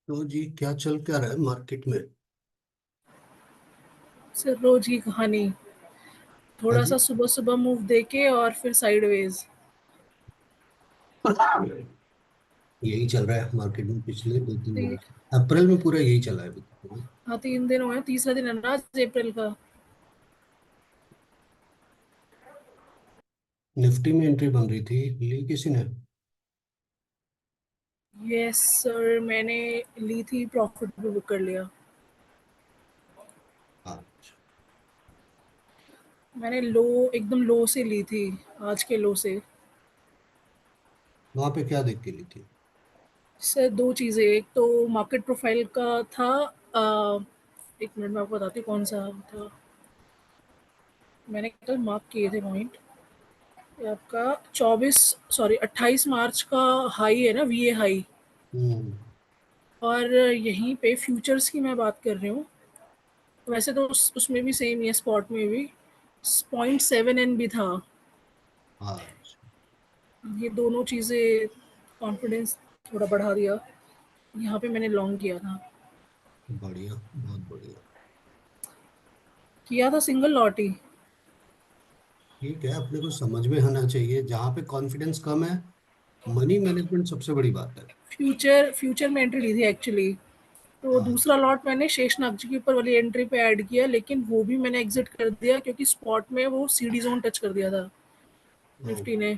तो जी क्या चल क्या रहा है मार्केट में। सर रोज की कहानी। हाँ थोड़ा सा जी। सुबह सुबह मूव देके और फिर साइडवेज। यही चल रहा है मार्केट में पिछले 2-3 दिनों ठीक। से। अप्रैल में पूरा यही चला है अभी तक। हाँ, 3 दिन हुए हैं, तीसरा दिन है ना आज अप्रैल का। निफ्टी में एंट्री बन रही थी, ली किसी ने? यस सर, मैंने ली थी, प्रॉफिट भी बुक कर लिया। अच्छा। मैंने लो, एकदम लो से ली थी, आज के लो से। वहां पे क्या देख के ली थी? सर दो चीज़ें, एक तो मार्केट प्रोफाइल का था। एक मिनट में आपको बताती हूँ कौन सा था। मैंने कल मार्क किए थे पॉइंट। ये आपका 28 मार्च का हाई है ना, वीए हाई। हम्म। और यहीं पे फ्यूचर्स की मैं बात कर रही हूँ। वैसे तो उसमें भी सेम ही है, स्पॉट में भी 0.7 भी था। अच्छा। ये दोनों चीज़ें कॉन्फिडेंस थोड़ा बढ़ा दिया। यहाँ पे मैंने लॉन्ग किया था। बढ़िया, बहुत बढ़िया। किया था सिंगल लॉट ही। ठीक है, अपने को समझ में आना चाहिए जहाँ पे कॉन्फिडेंस कम है। मनी मैनेजमेंट सबसे बड़ी बात है। फ्यूचर फ्यूचर में एंट्री ली थी एक्चुअली। तो दूसरा अच्छा। लॉट मैंने शेषनाग जी के ऊपर वाली एंट्री पे ऐड किया, लेकिन वो भी मैंने एग्जिट कर दिया क्योंकि स्पॉट में वो सीडी जोन टच कर दिया था ओ, निफ्टी ने।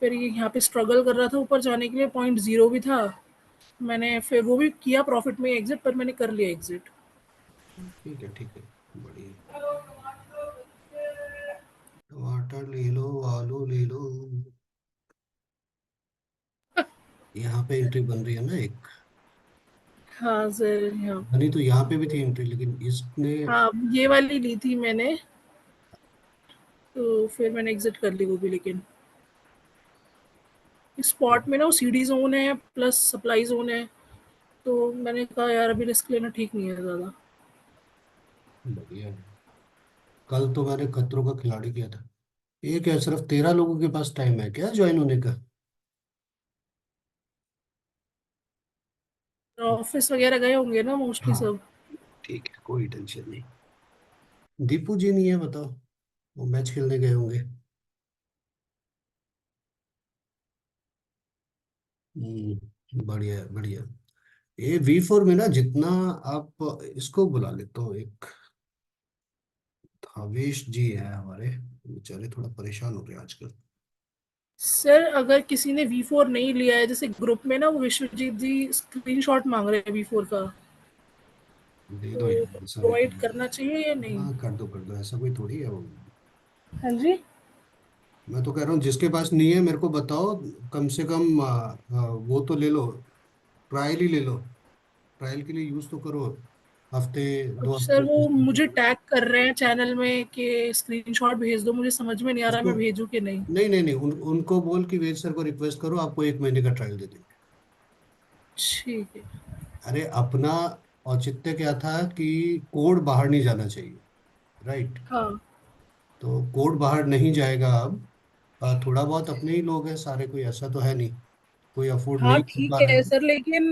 फिर ये यहाँ पे स्ट्रगल कर रहा था ऊपर जाने के लिए, 0.0 भी था। मैंने फिर वो भी किया प्रॉफिट में एग्जिट, पर मैंने कर लिया एग्जिट। ठीक है ठीक है। बढ़िया। टमाटर ले लो, आलू ले लो। यहाँ पे एंट्री बन रही है ना एक। हाँ सर, यहाँ। बनी तो यहाँ पे भी थी एंट्री, लेकिन इसने। हाँ, ये वाली ली थी मैंने। तो फिर मैंने एग्जिट कर ली वो भी, लेकिन स्पॉट में ना वो सीडी जोन है प्लस सप्लाई जोन है। तो मैंने कहा यार अभी रिस्क लेना ठीक नहीं है ज़्यादा। बढ़िया है। कल तो मैंने खतरों का खिलाड़ी किया था। एक है, सिर्फ 13 लोगों के पास टाइम है क्या ज्वाइन होने का? ऑफिस वगैरह गए होंगे ना मोस्टली हाँ। सब। ठीक है, कोई टेंशन नहीं। दीपू जी नहीं है, बताओ। वो मैच खेलने गए होंगे। बढ़िया है, बढ़िया। ये V4 में ना जितना आप इसको बुला लेता हूँ एक। भावेश जी है हमारे। बेचारे थोड़ा परेशान हो रहे हैं आजकल। सर अगर किसी ने V4 नहीं लिया है, जैसे ग्रुप में ना वो विश्वजीत जी स्क्रीनशॉट मांग रहे हैं V4 का। दे तो दो यार, ऐसा भी प्रोवाइड कोई। करना चाहिए या नहीं? हाँ, कर दो कर दो, ऐसा कोई थोड़ी है वो। हाँ जी। मैं तो कह रहा हूँ जिसके पास नहीं है मेरे को बताओ। कम से कम वो तो ले लो। ट्रायल ही ले लो। ट्रायल के लिए यूज तो करो। हफ्ते, अब 2 हफ्ते, सर वो 10 दिन। मुझे टैग कर रहे हैं चैनल में कि स्क्रीनशॉट भेज दो, मुझे समझ में नहीं आ रहा उसको मैं भेजूं कि नहीं। नहीं नहीं नहीं, उनको बोल कि वेद सर को रिक्वेस्ट करो, आपको 1 महीने का ट्रायल दे देंगे। ठीक है। अरे अपना औचित्य क्या था कि कोड बाहर नहीं जाना चाहिए। राइट। हाँ। तो कोड बाहर नहीं जाएगा अब। थोड़ा बहुत अपने ही लोग हैं सारे, कोई ऐसा तो है नहीं। कोई अफोर्ड हाँ नहीं कर ठीक पा रहे है हैं। सर, लेकिन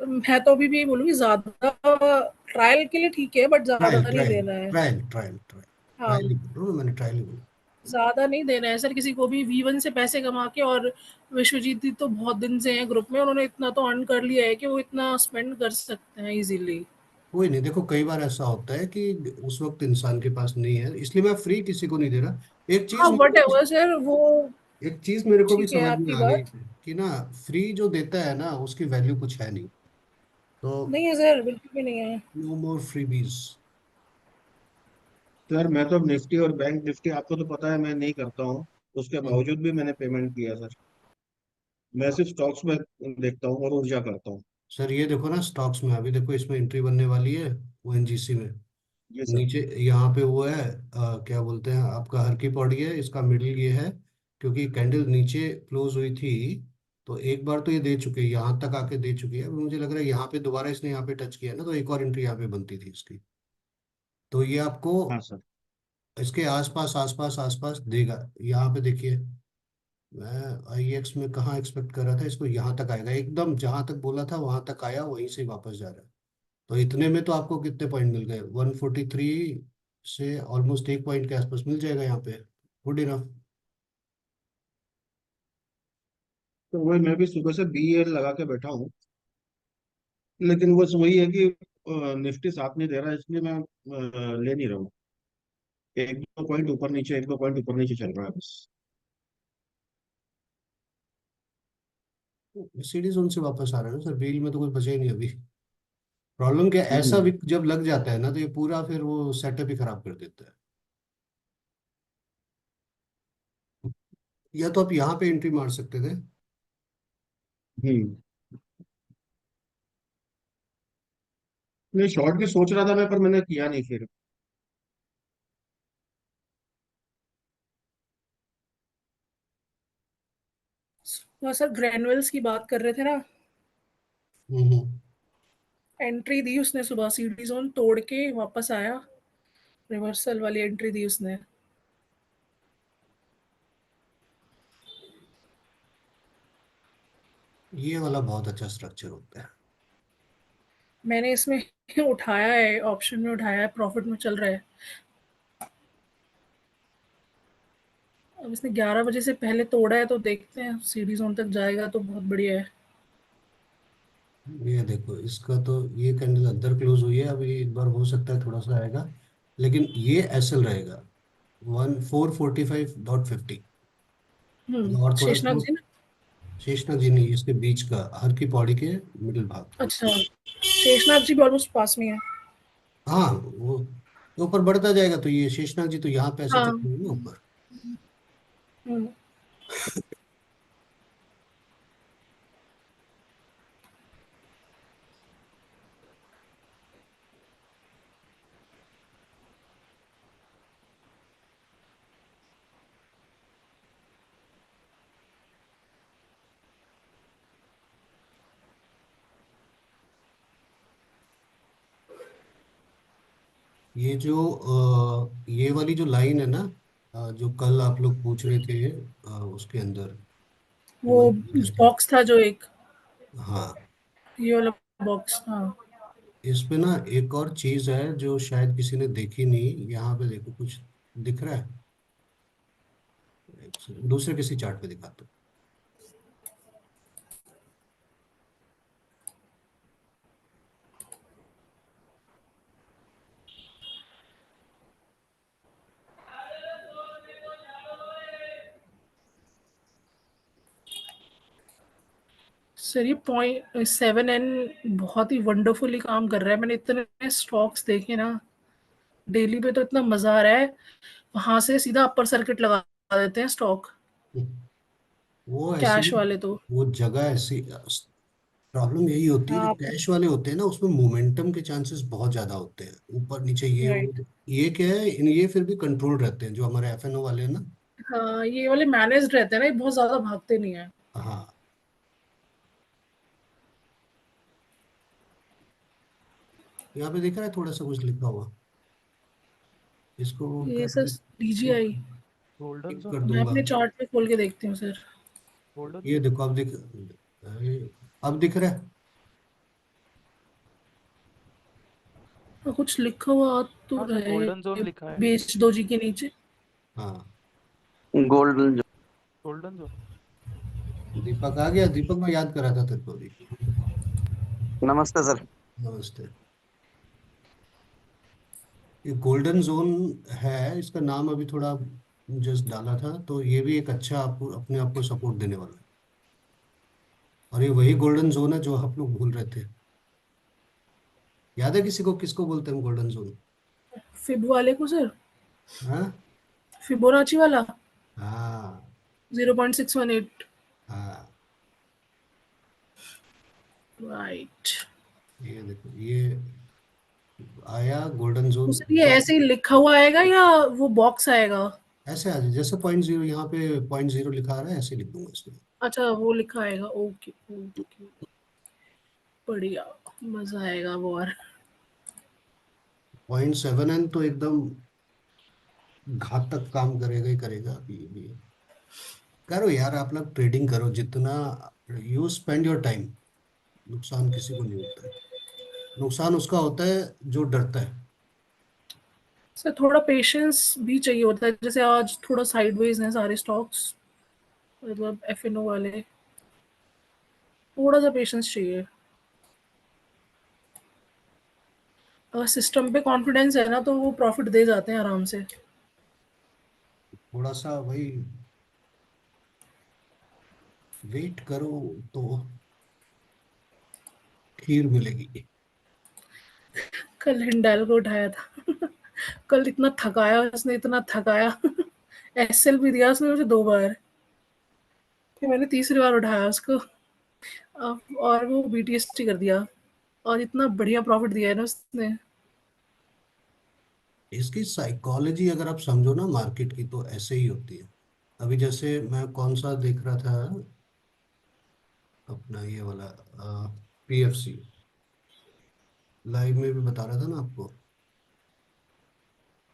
मैं तो अभी भी बोलूँगी ज्यादा ट्रायल के लिए ठीक है, बट ज्यादा ट्रायल नहीं ट्रायल देना है। Trial trial trial. हाँ, ट्रायल ही बोल रहा हूँ, मैंने ट्रायल ही बोला। ज़्यादा नहीं देना है सर किसी को भी V1 से पैसे कमा के। और विश्वजीत जी तो बहुत दिन से हैं ग्रुप में, उन्होंने इतना तो अर्न कर लिया है कि वो इतना स्पेंड कर सकते हैं इजीली। कोई नहीं, देखो कई बार ऐसा होता है कि उस वक्त इंसान के पास नहीं है, इसलिए मैं फ्री किसी को नहीं दे रहा। एक हाँ चीज मेरे वट को एवर सर, वो एक चीज मेरे को भी ठीक है समझ में आपकी आ गई बात। कि ना, फ्री जो देता है ना उसकी वैल्यू कुछ है नहीं। तो नहीं है सर, बिल्कुल भी नहीं है। नो मोर फ्रीबीज। सर मैं तो निफ्टी और बैंक निफ्टी आपको तो पता है मैं नहीं करता हूँ। उसके बावजूद भी मैंने पेमेंट किया सर। मैं सिर्फ स्टॉक्स में देखता हूँ और ऊर्जा करता हूँ। सर ये देखो ना, स्टॉक्स में अभी देखो इसमें एंट्री बनने वाली है। ONGC में। ये सर। नीचे यहाँ पे वो है, क्या बोलते हैं, आपका हर की पौड़ी है, इसका मिडिल ये है। क्योंकि कैंडल नीचे क्लोज हुई थी। तो एक बार तो ये दे चुके हैं, यहाँ तक आके दे चुकी है, अभी मुझे लग रहा है यहाँ पे दोबारा इसने यहाँ पे टच किया ना, तो एक और एंट्री यहाँ पे बनती थी इसकी। तो ये आपको हाँ सर। इसके आसपास आसपास आसपास देगा। यहाँ पे देखिए। मैं IEX में कहाँ एक्सपेक्ट कर रहा था इसको, यहाँ तक आएगा एकदम, जहां तक बोला था वहां तक आया, वहीं से वापस जा रहा है। तो इतने में तो आपको कितने पॉइंट मिल गए, 143 से ऑलमोस्ट 1 पॉइंट के आसपास मिल जाएगा यहाँ पे। Good enough. तो वही मैं भी सुबह से BL लगा के बैठा हूँ, लेकिन बस वही है कि निफ्टी साथ नहीं दे रहा है, इसलिए मैं ले नहीं रहा हूँ। एक दो पॉइंट ऊपर नीचे, एक दो पॉइंट ऊपर नीचे चल रहा है बस। सीढ़ी जोन से वापस आ रहा है ना सर, बील में तो कुछ बचा ही नहीं अभी। प्रॉब्लम क्या है, ऐसा हम्म। विक जब लग जाता है ना तो ये पूरा फिर वो सेटअप ही खराब कर देता है। या तो आप यहाँ पे एंट्री मार सकते थे। हम्म। नहीं, शॉर्ट की सोच रहा था मैं, पर मैंने किया नहीं फिर। हाँ सर, ग्रैनुअल्स की बात कर रहे थे ना। हम्म। एंट्री दी उसने सुबह, सीडी जोन तोड़ के वापस आया, रिवर्सल वाली एंट्री दी उसने। ये वाला बहुत अच्छा स्ट्रक्चर होता है। मैंने इसमें उठाया है, ऑप्शन में उठाया है, प्रॉफिट में चल रहा है। अब इसने 11 बजे से पहले तोड़ा है, तो देखते हैं सीडी जोन तक जाएगा तो बहुत बढ़िया है। ये देखो इसका तो, ये कैंडल अंदर क्लोज हुई है, अभी एक बार हो सकता है थोड़ा सा आएगा, लेकिन ये SL रहेगा 1445.50। और थोड़ा शेषनाग क्लोज। जी ना। शेषनाग जी नहीं, इसके बीच का, हर की पौड़ी के मिडिल भाग। अच्छा, शेषनाग जी भी ऑलमोस्ट पास में है। हाँ वो, ये ऊपर बढ़ता जाएगा तो ये शेषनाग जी तो यहाँ पे ऐसे हाँ। चलेंगे ना ऊपर। हम्म, ये वाली जो लाइन है ना, जो कल आप लोग पूछ रहे थे, उसके अंदर वो वन मिनट था। बॉक्स था जो एक, हाँ, ये वाला बॉक्स, हाँ। इस पे ना एक और चीज है जो शायद किसी ने देखी नहीं, यहाँ पे देखो कुछ दिख रहा है। एक सेकंड, दूसरे किसी चार्ट पे दिखाता हूँ। सर ये .7N बहुत ही वंडरफुली काम कर रहा है। मैंने इतने स्टॉक्स देखे ना, डेली पे तो इतना मजा आ रहा है। वहां से सीधा अपर सर्किट लगा देते हैं स्टॉक, वो ऐसी, कैश वाले तो। वो जगह ऐसी, प्रॉब्लम यही होती है हाँ जो आप। कैश वाले होते हैं ना, उसमें मोमेंटम के चांसेस बहुत ज्यादा होते हैं, ऊपर नीचे ये वो। राइट। ये क्या है, ये फिर भी कंट्रोल रहते हैं जो हमारे FNO वाले हैं ना। हाँ, ये वाले मैनेज्ड रहते हैं ना, ये बहुत ज्यादा भागते नहीं है। हाँ, यहाँ पे दिख रहा है थोड़ा सा कुछ लिखा हुआ, इसको वो ये कर सर DGI, गोल्डन टिक जोन। कर मैं दूंगा। अपने चार्ट पे खोल के देखती हूँ सर। गोल्डन ये जोन। देखो अब दिख, अब दिख रहा है। कुछ लिखा हुआ तो हाँ सर, गोल्डन जोन रहे, लिखा है। बेच दो जी के नीचे। हाँ, गोल्डन। Golden zone. दीपक आ गया, दीपक मैं याद करा था तेरे को अभी। नमस्ते सर। नमस्ते। ये गोल्डन जोन है, इसका नाम अभी थोड़ा जस्ट डाला था, तो ये भी एक अच्छा आपको अपने आप को सपोर्ट देने वाला है। और ये वही गोल्डन जोन है जो आप लोग भूल रहे थे। याद है किसी को, किसको बोलते हैं गोल्डन जोन? फिब वाले को सर, हाँ। फिबोनाची वाला, हाँ। 0.618। हाँ, राइट। ये देखो ये आया गोल्डन तो जोन। सर ये ऐसे ही लिखा हुआ आएगा या वो बॉक्स आएगा? ऐसे आ जाए जैसे 0.0, यहाँ पे 0.0 लिखा आ रहा है, ऐसे लिख दूंगा इसमें। अच्छा, वो लिखा आएगा, ओके ओके। बढ़िया, मजा आएगा वो और। 0.7N तो एकदम घातक काम करेगा ही करेगा अभी भी। करो यार, आप लोग ट्रेडिंग करो जितना, यू स्पेंड योर टाइम। नुकसान किसी को नहीं होता है, नुकसान उसका होता है जो डरता है। सर थोड़ा पेशेंस भी चाहिए होता है, जैसे आज थोड़ा साइडवेज हैं सारे स्टॉक्स, मतलब एफएनओ वाले, थोड़ा सा पेशेंस चाहिए। अगर सिस्टम पे कॉन्फिडेंस है ना तो वो प्रॉफिट दे जाते हैं आराम से। थोड़ा सा वही, वेट करो तो खीर मिलेगी। कल हिंडाल को उठाया था कल इतना थकाया उसने, इतना थकाया एसएल भी दिया उसने मुझे 2 बार, फिर मैंने तीसरी बार उठाया उसको। और वो बीटीएसटी कर दिया, और इतना बढ़िया प्रॉफिट दिया है ना उसने। इसकी साइकोलॉजी अगर आप समझो ना मार्केट की, तो ऐसे ही होती है। अभी जैसे मैं कौन सा देख रहा था, अपना ये वाला पीएफसी, लाइव में भी बता रहा था ना आपको।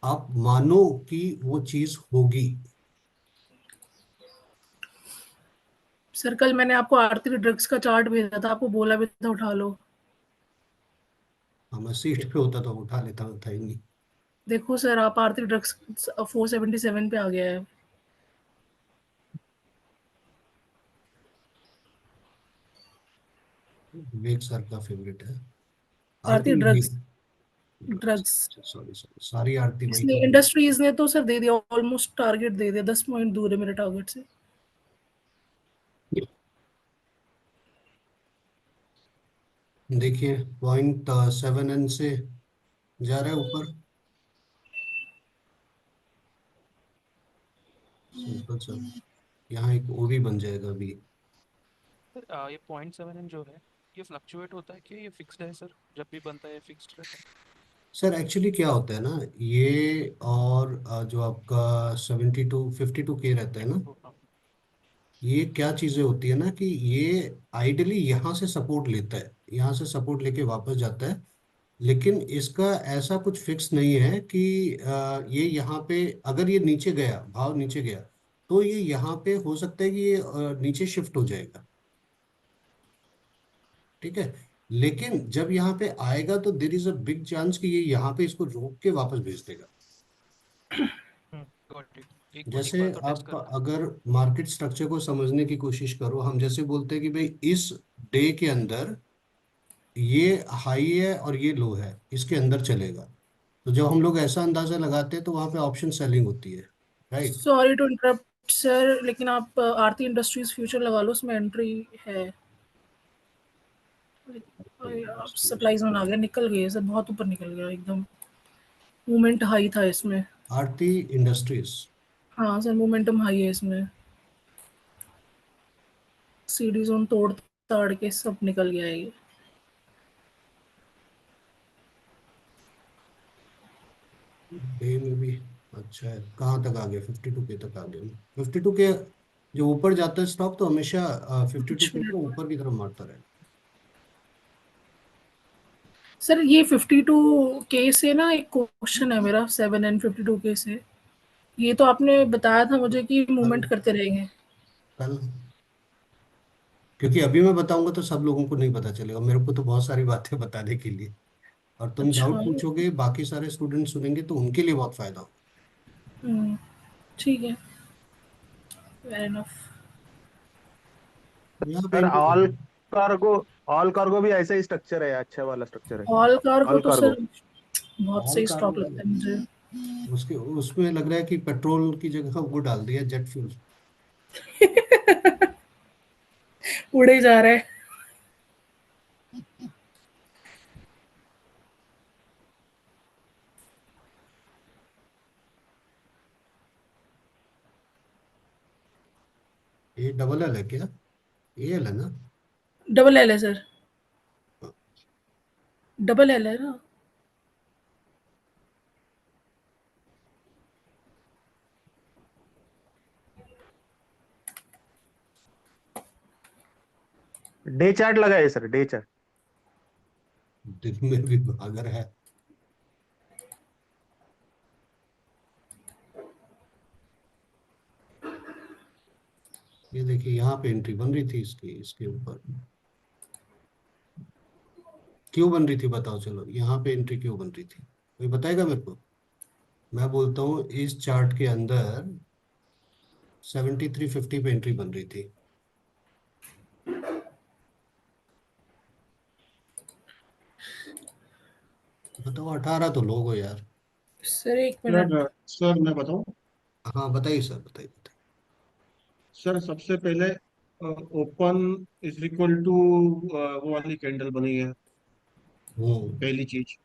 आप मानो कि वो चीज होगी। सर कल मैंने आपको आरती ड्रग्स का चार्ट भेजा था, आपको बोला भी था उठा लो। हाँ, मैं सीट पे होता तो उठा लेता, था ही नहीं। देखो सर, आप आरती ड्रग्स 477 पे आ गया है। विवेक सर का फेवरेट है। आरती आरती नहीं, ड्रग्स, ड्रग्स। सॉरी सॉरी, सारी आरती वही इसने तो। इंडस्ट्रीज ने तो सर दे दिया, ऑलमोस्ट टारगेट दे दिया, 10 पॉइंट दूर है मेरे टारगेट से। देखिए, 0.7 से जा रहा है ऊपर। सिंपल सा, यहाँ एक ओवी बन जाएगा अभी। सर ये 0.7 जो है, ये फ्लक्चुएट होता है कि ये फिक्स्ड है सर? जब भी बनता है फिक्स्ड रहता सर एक्चुअली क्या होता है ना, ये और जो आपका 72 52 के रहता है ना, है? ये क्या चीजें होती है ना कि ये आइडली यहाँ से सपोर्ट लेता है, यहाँ से सपोर्ट लेके वापस जाता है। लेकिन इसका ऐसा कुछ फिक्स नहीं है कि ये यहाँ पे अगर ये नीचे गया, भाव नीचे गया, तो ये यहाँ पे हो सकता है कि ये नीचे शिफ्ट हो जाएगा। ठीक है। लेकिन जब यहाँ पे आएगा तो there is a big chance कि ये यहाँ पे इसको रोक के वापस भेज देगा। Got it. एक जैसे बार तो टेस्ट आप करना है। अगर मार्केट स्ट्रक्चर को समझने की कोशिश करो, हम जैसे बोलते हैं कि भाई इस डे के अंदर ये हाई है और ये लो है, इसके अंदर चलेगा। तो जब हम लोग ऐसा अंदाजा लगाते हैं तो वहां पे ऑप्शन सेलिंग होती है। Right. Sorry to interrupt sir, लेकिन आप आरती इंडस्ट्रीज फ्यूचर लगा लो, उसमें एंट्री है। सप्लाईज में आ गया, निकल गए सर, बहुत ऊपर निकल गया एकदम। मोमेंट हाई था इसमें। आरती इंडस्ट्रीज। हाँ सर, मोमेंटम हाई है इसमें। सीडी जोन तोड़ ताड़ के सब निकल गया है ये। डे में भी अच्छा है, कहाँ तक आ गया? 52 के तक आ गया। 52 के जो ऊपर जाता है स्टॉक तो हमेशा 52 कुछ के मिनट को में ऊपर की तरफ मारता रहेगा। सर, ये 52 के से ना एक क्वेश्चन है मेरा, 7 and 52 के से। ये तो आपने बताया था मुझे कि कल, मूवमेंट करते रहेंगे। कल, क्योंकि अभी मैं बताऊंगा तो सब लोगों को नहीं पता चलेगा, मेरे को तो बहुत सारी बातें बताने के लिए। और तुम अच्छा। डाउट पूछोगे, बाकी सारे स्टूडेंट सुनेंगे तो उनके लिए बहुत फायदा होगा। हम्म, ठीक है, फेयर इनफ। यहाँ पे सर इनको, कार्गो ऑल कार्गो भी ऐसा ही स्ट्रक्चर है, अच्छा वाला स्ट्रक्चर है। ऑल कार को ऑल तो कार्गो। सर बहुत ऑल सही कार, स्टॉक लगता है मुझे। उसके उसमें लग रहा है कि पेट्रोल की जगह वो डाल दिया, जेट फ्यूल। उड़े जा रहे हैं। ये डबल एल है क्या? ए एल है ना? डबल एल है सर, डबल एल है ना। डे चार्ट लगा है सर, डे चार्ट। दिन में भी भागर है। ये देखिए यहाँ पे एंट्री बन रही थी इसकी, इसके ऊपर क्यों बन रही थी बताओ, चलो यहाँ पे एंट्री क्यों बन रही थी, कोई बताएगा मेरे को। मैं बोलता हूँ इस चार्ट के अंदर 7350 पे एंट्री बन रही थी। बताओ, 18 तो लोग हो यार। सर एक सर मिनट। सर मैं बताऊं। हाँ बताइए सर, बताइए बताइए। सर सबसे पहले ओपन इज इक्वल टू वो वाली कैंडल बनी है, हम्म पहली चीज।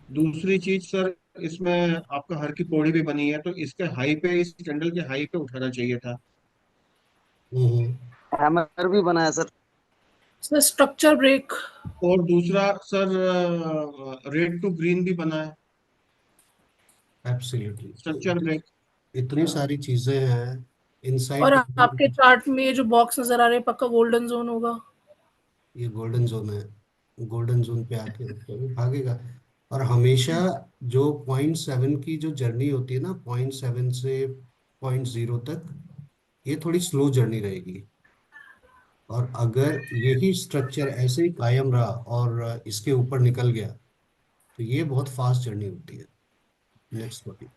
दूसरी चीज सर, इसमें आपका हर की पौड़ी भी बनी है, तो इसके हाई पे, इस कैंडल के हाई पे उठाना चाहिए था। हम्म। हैमर भी बना है सर। Sir structure break. और दूसरा सर, रेड टू ग्रीन भी बना है, एब्सोल्युटली। तो स्ट्रक्चर ब्रेक। इतनी सारी चीजें हैं और इनसाइड। आपके चार्ट में ये जो बॉक्स नजर आ रहे हैं पक्का गोल्डन जोन होगा। ये गोल्डन जोन है, गोल्डन जोन पे आके कभी भागेगा। और हमेशा जो .7 की जो जर्नी होती है ना, .7 से .0 तक, ये थोड़ी स्लो जर्नी रहेगी। और अगर यही स्ट्रक्चर ऐसे ही कायम रहा और इसके ऊपर निकल गया, तो ये बहुत फास्ट जर्नी होती है। Next topic.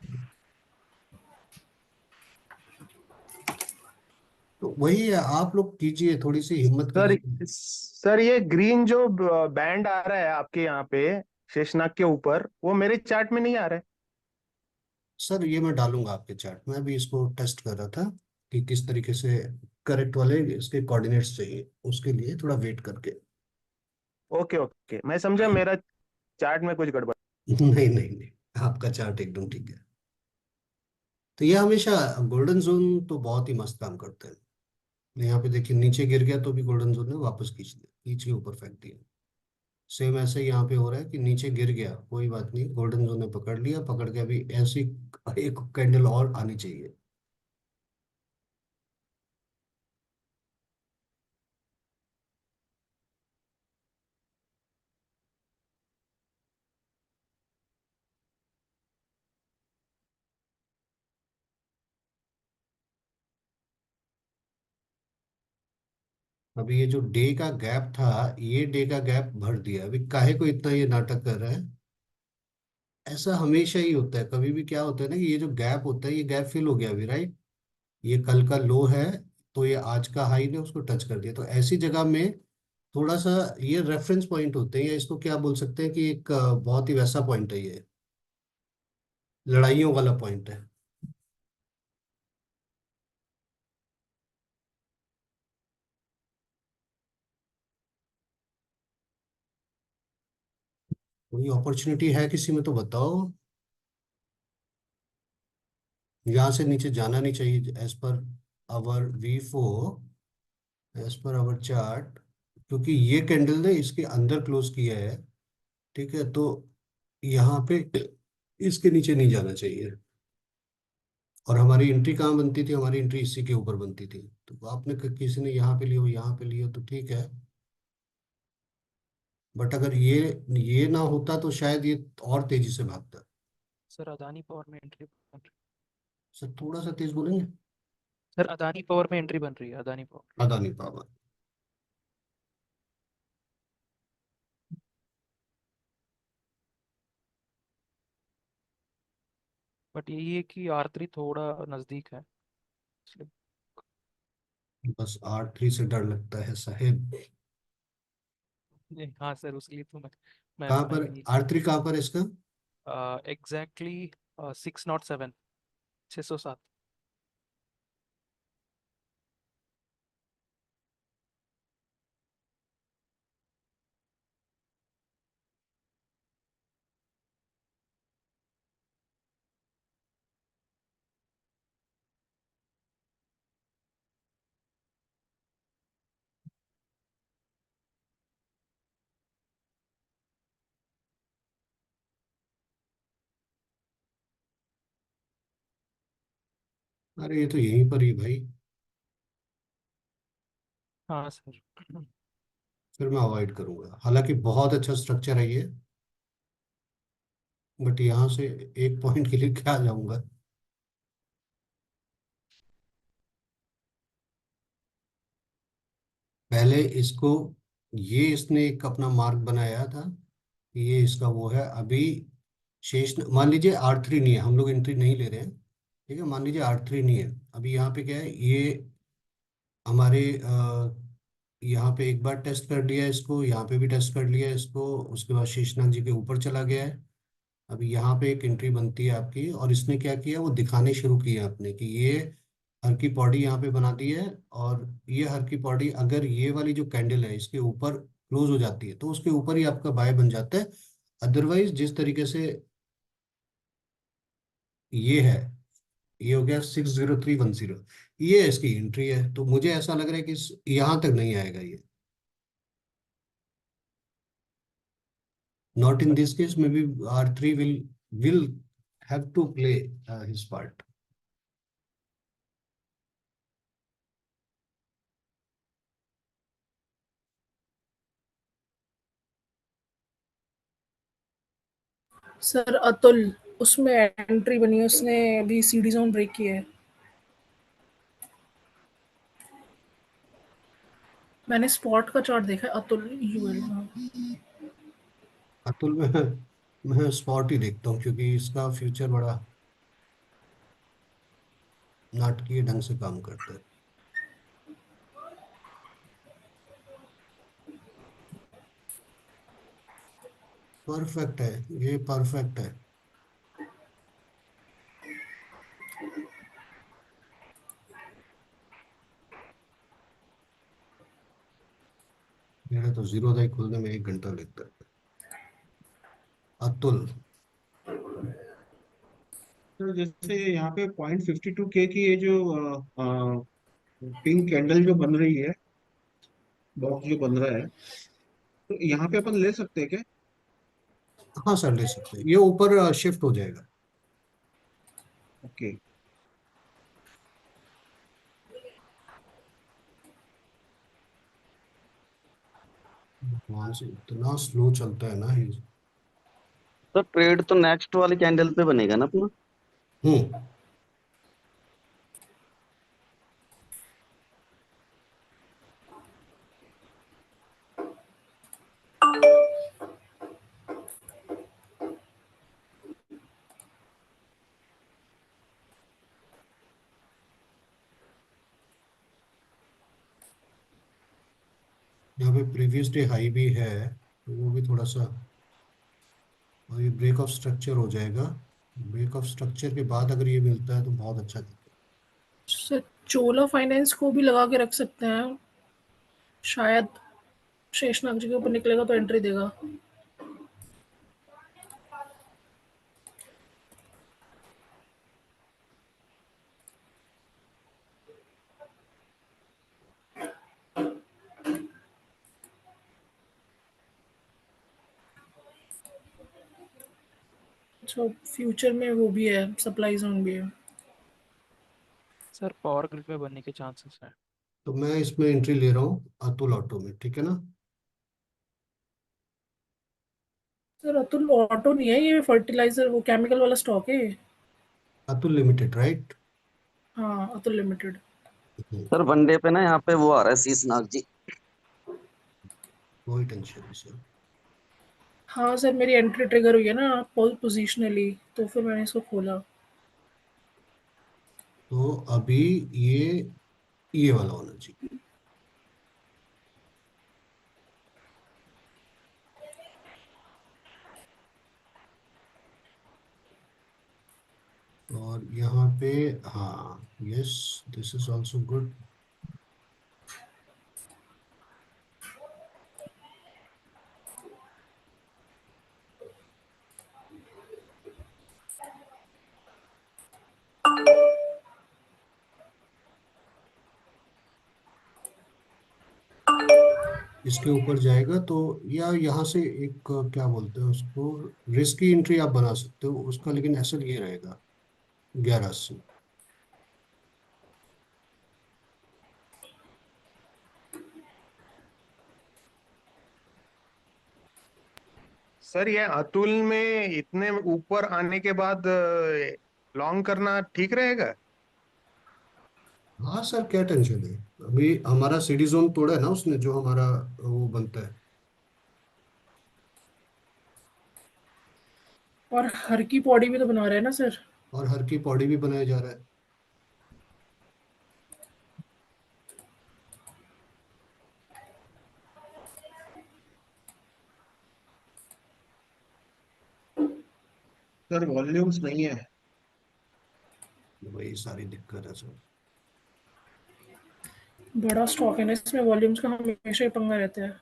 तो वही है, आप लोग कीजिए, थोड़ी सी हिम्मत सर कीजिए। सर ये ग्रीन जो बैंड आ रहा है आपके यहाँ पे शेषनाग के ऊपर, वो मेरे चार्ट में नहीं आ रहा है। सर ये मैं डालूंगा आपके चार्ट में, अभी इसको टेस्ट कर रहा था कि किस तरीके से करेक्ट वाले इसके कोऑर्डिनेट्स चाहिए, उसके लिए थोड़ा वेट करके। ओके ओके, मैं समझा मेरा चार्ट में कुछ गड़बड़। नहीं नहीं नहीं, आपका चार्ट एकदम ठीक है। तो ये हमेशा गोल्डन जोन तो बहुत ही मस्त काम करते हैं। यहाँ पे देखिए नीचे गिर गया तो भी गोल्डन जोन ने वापस खींच लिया, खींच के ऊपर फेंक दिया। सेम ऐसे ही यहाँ पे हो रहा है कि नीचे गिर गया, कोई बात नहीं, गोल्डन जोन ने पकड़ लिया, पकड़ के अभी ऐसी एक कैंडल और आनी चाहिए। अभी ये जो डे का गैप था, ये डे का गैप भर दिया, अभी काहे को इतना ये नाटक कर रहा है। ऐसा हमेशा ही होता है, कभी भी क्या होता है ना कि ये जो गैप होता है, ये गैप फिल हो गया अभी, राइट। ये कल का लो है, तो ये आज का हाई ने उसको टच कर दिया, तो ऐसी जगह में थोड़ा सा ये रेफरेंस पॉइंट होते हैं, या इसको क्या बोल सकते हैं कि एक बहुत ही वैसा पॉइंट है ये, लड़ाइयों वाला पॉइंट है। कोई अपॉर्चुनिटी है किसी में तो बताओ। यहाँ से नीचे जाना नहीं चाहिए as per our V4, as per our chart, क्योंकि ये कैंडल ने इसके अंदर क्लोज किया है। ठीक है, तो यहाँ पे इसके नीचे नहीं जाना चाहिए। और हमारी एंट्री कहाँ बनती थी, हमारी एंट्री इसी के ऊपर बनती थी, तो आपने किसी ने यहाँ पे लियो, यहाँ पे लियो तो ठीक है। बट अगर ये ना होता तो शायद ये और तेजी से भागता। सर अदानी पावर में एंट्री बन रही। सर थोड़ा सा तेज बोलेंगे। सर अदानी पावर में एंट्री बन रही है, Adani power. Adani power. But यही है कि R3 थोड़ा नजदीक है इसलिए। बस R3 से डर लगता है साहेब। हाँ सर, उसके लिए तो मैं कहाँ मैं पर भी नहीं R3, कहाँ पर है इसका। चाहता एग्जैक्टली 607, 607। अरे ये तो यहीं पर ही भाई। हाँ सर। फिर मैं अवॉइड करूंगा, हालांकि बहुत अच्छा स्ट्रक्चर है ये, बट यहाँ से एक पॉइंट के लिए क्या जाऊंगा। पहले इसको, ये इसने एक अपना मार्क बनाया था कि ये इसका वो है। अभी शेष, मान लीजिए R3 नहीं है, हम लोग एंट्री नहीं ले रहे हैं, ठीक है, मान लीजिए R3 नहीं है। अभी यहाँ पे क्या है, ये हमारे यहाँ पे एक बार टेस्ट कर लिया इसको, यहाँ पे भी टेस्ट कर लिया इसको, उसके बाद शेषनाग जी के ऊपर चला गया है। अभी यहाँ पे एक एंट्री बनती है आपकी, और इसने क्या किया, वो दिखाने शुरू किया आपने कि ये हर की पौड़ी यहाँ पे बना दी है। और ये हर की पौड़ी अगर ये वाली जो कैंडल है इसके ऊपर क्लोज हो जाती है तो उसके ऊपर ही आपका बाय बन जाता है। अदरवाइज जिस तरीके से ये है, ये हो गया 60310, ये इसकी एंट्री है, तो मुझे ऐसा लग रहा है कि यहाँ तक नहीं आएगा ये। Not in this case, maybe R3 will have to play his part. Sir Atul, उसमें एंट्री बनी है, उसने अभी सीडी जोन ब्रेक किया है। मैंने स्पॉट का चार्ट देखा है, अतुल यूएल। अतुल में मैं स्पॉट ही देखता हूँ क्योंकि इसका फ्यूचर बड़ा नाटकीय ढंग से काम करता है। परफेक्ट है, ये परफेक्ट है। मेरा तो जीरो दाई खुलने में 1 घंटा लगता है। अतुल, तो जैसे यहाँ पे 0.52K की ये जो पिंक कैंडल जो बन रही है, बॉक्स जो बन रहा है, तो यहाँ पे अपन ले सकते हैं क्या? हाँ सर ले सकते हैं, ये ऊपर शिफ्ट हो जाएगा। ओके। वहां से इतना स्लो चलता है ना ये। तो ट्रेड तो नेक्स्ट वाली कैंडल पे बनेगा ना अपना? हम्म। यहाँ पे प्रीवियस डे हाई भी है, तो वो भी थोड़ा सा, और ये ब्रेक ऑफ स्ट्रक्चर हो जाएगा। ब्रेक ऑफ स्ट्रक्चर के बाद अगर ये मिलता है तो बहुत अच्छा दिखेगा। सर चोला फाइनेंस को भी लगा के रख सकते हैं, शायद शेषनाग जी के ऊपर निकलेगा तो एंट्री देगा। तो फ्यूचर में वो भी है, सप्लाई जोन भी है। सर पावर ग्रिड में बनने के चांसेस है। तो मैं इसमें एंट्री ले रहा हूँ अतुल ऑटो में, ठीक है ना। सर अतुल ऑटो नहीं है, ये फर्टिलाइजर वो केमिकल वाला स्टॉक है। Atul limited, right. हाँ अतुल लिमिटेड। सर वनडे पे ना यहाँ पे वो आ रहा है शीशनाग जी। कोई टेंशन नहीं सर। हाँ सर, मेरी एंट्री ट्रिगर हुई है ना पोजिशनली, तो फिर मैंने इसको खोला। तो अभी ये वाला होना चाहिए। और यहाँ पे, हाँ yes, this is also good. इसके ऊपर जाएगा तो, या यहाँ से एक क्या बोलते हैं उसको, रिस्की एंट्री आप बना सकते हो उसका, लेकिन असर ये रहेगा 1180। सर ये अतुल में इतने ऊपर आने के बाद लॉन्ग करना ठीक रहेगा? हाँ सर, क्या टेंशन है। अभी हमारा सीडी जोन तोड़ा है ना उसने, जो हमारा वो बनता है। और हर की पौड़ी भी तो बना रहे हैं ना सर। और हर की पौड़ी भी बनाया जा रहा है। सर वॉल्यूम्स नहीं है। वही सारी दिक्कत है सर। बड़ा स्टॉक है ना इसमें, वॉल्यूम्स का हमेशा ही पंगा रहता है।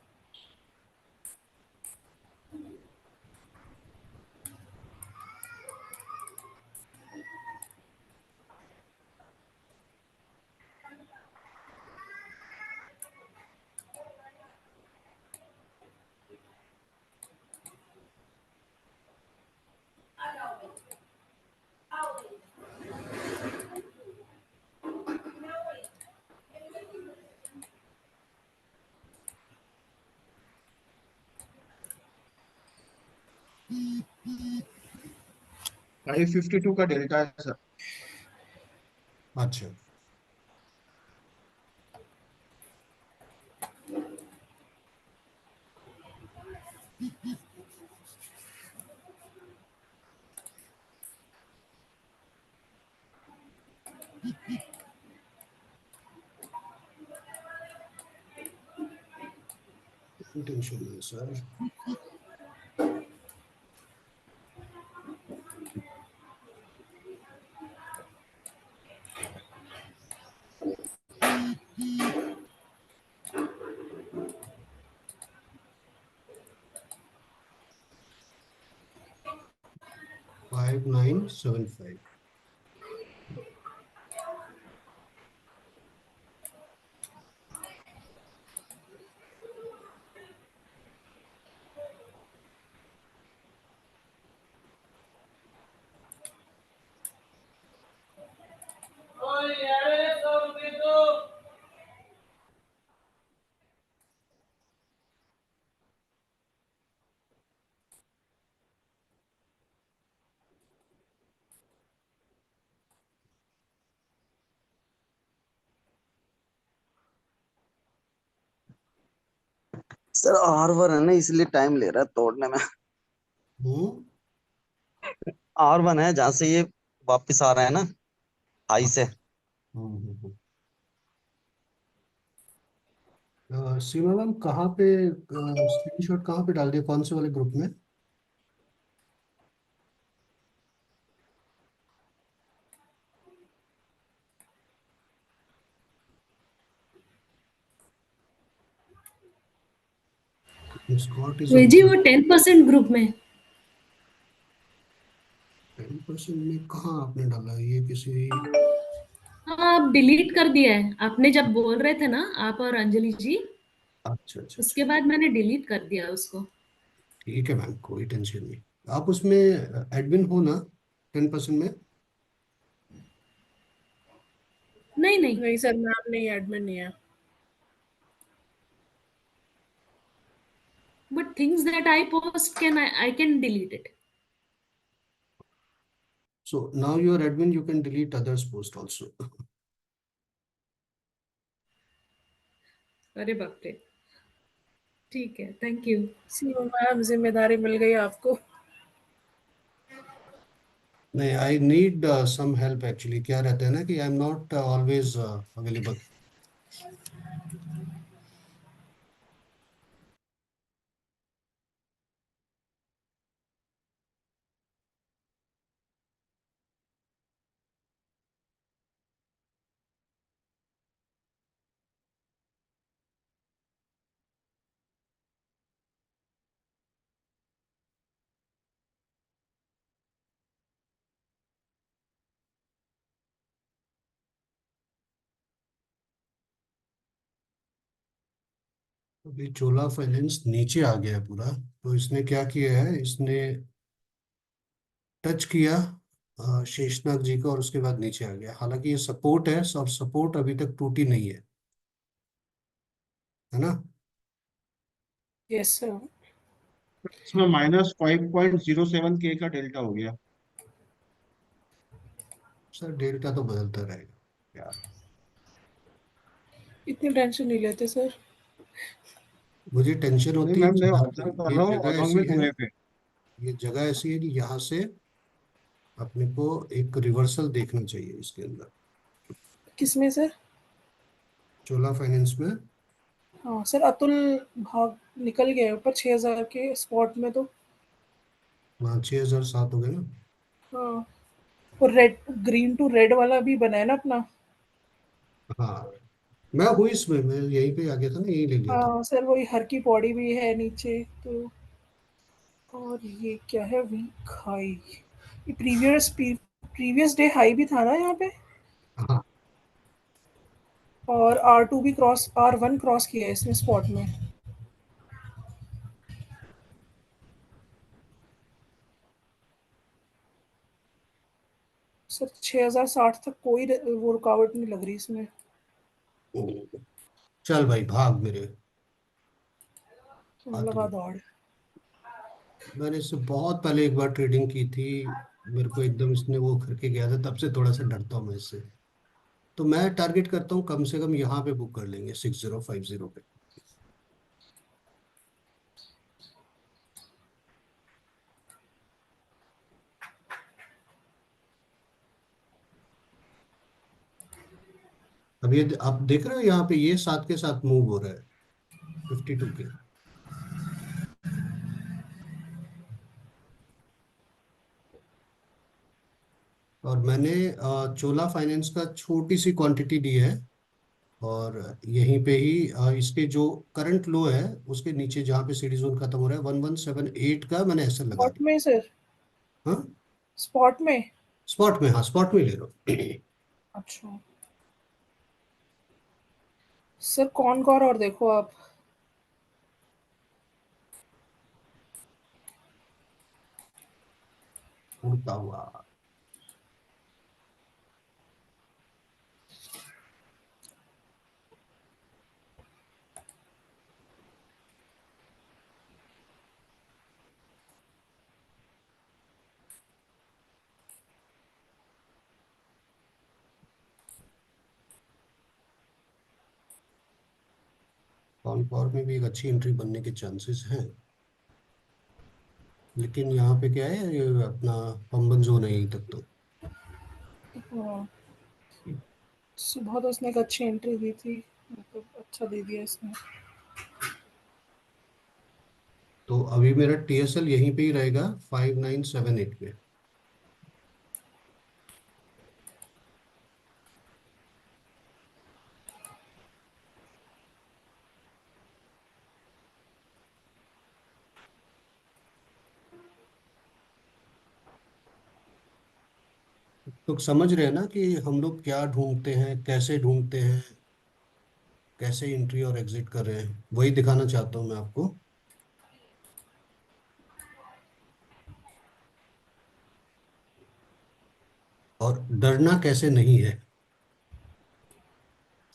फाइव फिफ्टी टू का डेल्टा है सर। अच्छा। टेंशन नहीं सर। 5975। सर R1 है ना, इसलिए टाइम ले रहा है तोड़ने में। हम्म। R1 है जहां से ये वापस आ रहा है ना, हाई से। हम्म। सीमा मैम कहाँ पे, स्क्रीनशॉट कहाँ पे डाल दिया, कौन से वाले ग्रुप में? Scott is G also. वो 10% ग्रुप में। 10% में कहाँ आपने डाला ये किसी? हाँ आप डिलीट कर दिया है आपने, जब बोल रहे थे ना आप और अंजलि जी, अच्छा अच्छा अच्छा। उसके बाद मैंने डिलीट कर दिया उसको। ठीक है मैम, कोई टेंशन नहीं। आप उसमें एडमिन हो ना, 10% में? नहीं नहीं, नहीं सर, मैम नहीं, एडमिन नहीं है। But things that I post can I can delete it. So now you are admin, you can delete others post also. अरे बाप रे, ठीक है, थैंक यू। सीमा मैम, जिम्मेदारी मिल गई आपको। नहीं, I need some help actually. क्या रहता है ना कि I am not always available. अभी चोला फाइनेंस नीचे आ गया है पूरा। तो इसने क्या किया है, इसने टच किया शेषनाग जी का और उसके बाद नीचे आ गया। हालांकि ये सपोर्ट है, और सपोर्ट अभी तक टूटी नहीं है ना? Yes sir. इसमें -5.07 के का डेल्टा हो गया। सर डेल्टा तो बदलता रहेगा यार। इतनी टेंशन नहीं लेते सर। मुझे टेंशन नहीं होती है मैम, मैं जगह की। ऑब्जर्व कर ये रहा हूँ जगह अलॉन्ग ऐसी विथ है, वे पे। ये जगह ऐसी है कि यहाँ से अपने को एक रिवर्सल देखना चाहिए इसके अंदर। किसमें सर? चोला फाइनेंस में। हाँ सर, अतुल भाग निकल गया है ऊपर 6,000 के स्पॉट में तो। वहाँ 6,007 हो गए ना। हाँ, और रेड, ग्रीन टू रेड वाला भी बना है ना अपना। हाँ, मैं हूँ इसमें, मैं यहीं पे आ गया था ना, यहीं ले लिया था। हाँ सर, वही हर की पौड़ी भी है नीचे तो। और ये क्या है, वीक हाई? ये प्रीवियस डे हाई भी था ना यहाँ पे। हाँ, और R2 भी क्रॉस, R1 क्रॉस किया है इसने स्पॉट में। सर 6,060 तक कोई वो रुकावट नहीं लग रही इसमें। चल भाई भाग मेरे। लगा आतरी, दौड़। मैंने इससे बहुत पहले एक बार ट्रेडिंग की थी। मेरे को एकदम इसने वो करके गया था, तब से थोड़ा सा डरता हूँ मैं इससे। तो मैं टारगेट करता हूँ कम से कम यहाँ पे बुक कर लेंगे 6050 पे। अब ये आप देख रहे हो यहाँ पे ये साथ के साथ मूव हो रहा है 52 के। और मैंने चोला फाइनेंस का छोटी सी क्वांटिटी ली है। और यहीं पे ही इसके जो करंट लो है उसके नीचे जहाँ पे सीडी जोन खत्म हो रहा है 1178 का मैंने ऐसा लगा स्पॉट में सर? दिया। हाँ, स्पॉट में? स्पॉट में, हाँ स्पॉट में ले लो। अच्छा सर, कौन कौन और देखो आप। उड़ता हुआ। कॉनकॉर में भी एक अच्छी एंट्री बनने के चांसेस हैं। लेकिन यहाँ पे क्या है, ये अपना पंबन जोन है यहीं तक तो। हाँ, सुबह तो उसने एक अच्छी एंट्री दी थी, मतलब अच्छा दे दिया इसने। तो अभी मेरा टीएसएल यहीं पे ही रहेगा 5978 पे। तो समझ रहे हैं ना कि हम लोग क्या ढूंढते हैं, कैसे ढूंढते हैं, कैसे एंट्री और एग्जिट कर रहे हैं, वही दिखाना चाहता हूँ मैं आपको। और डरना कैसे नहीं है,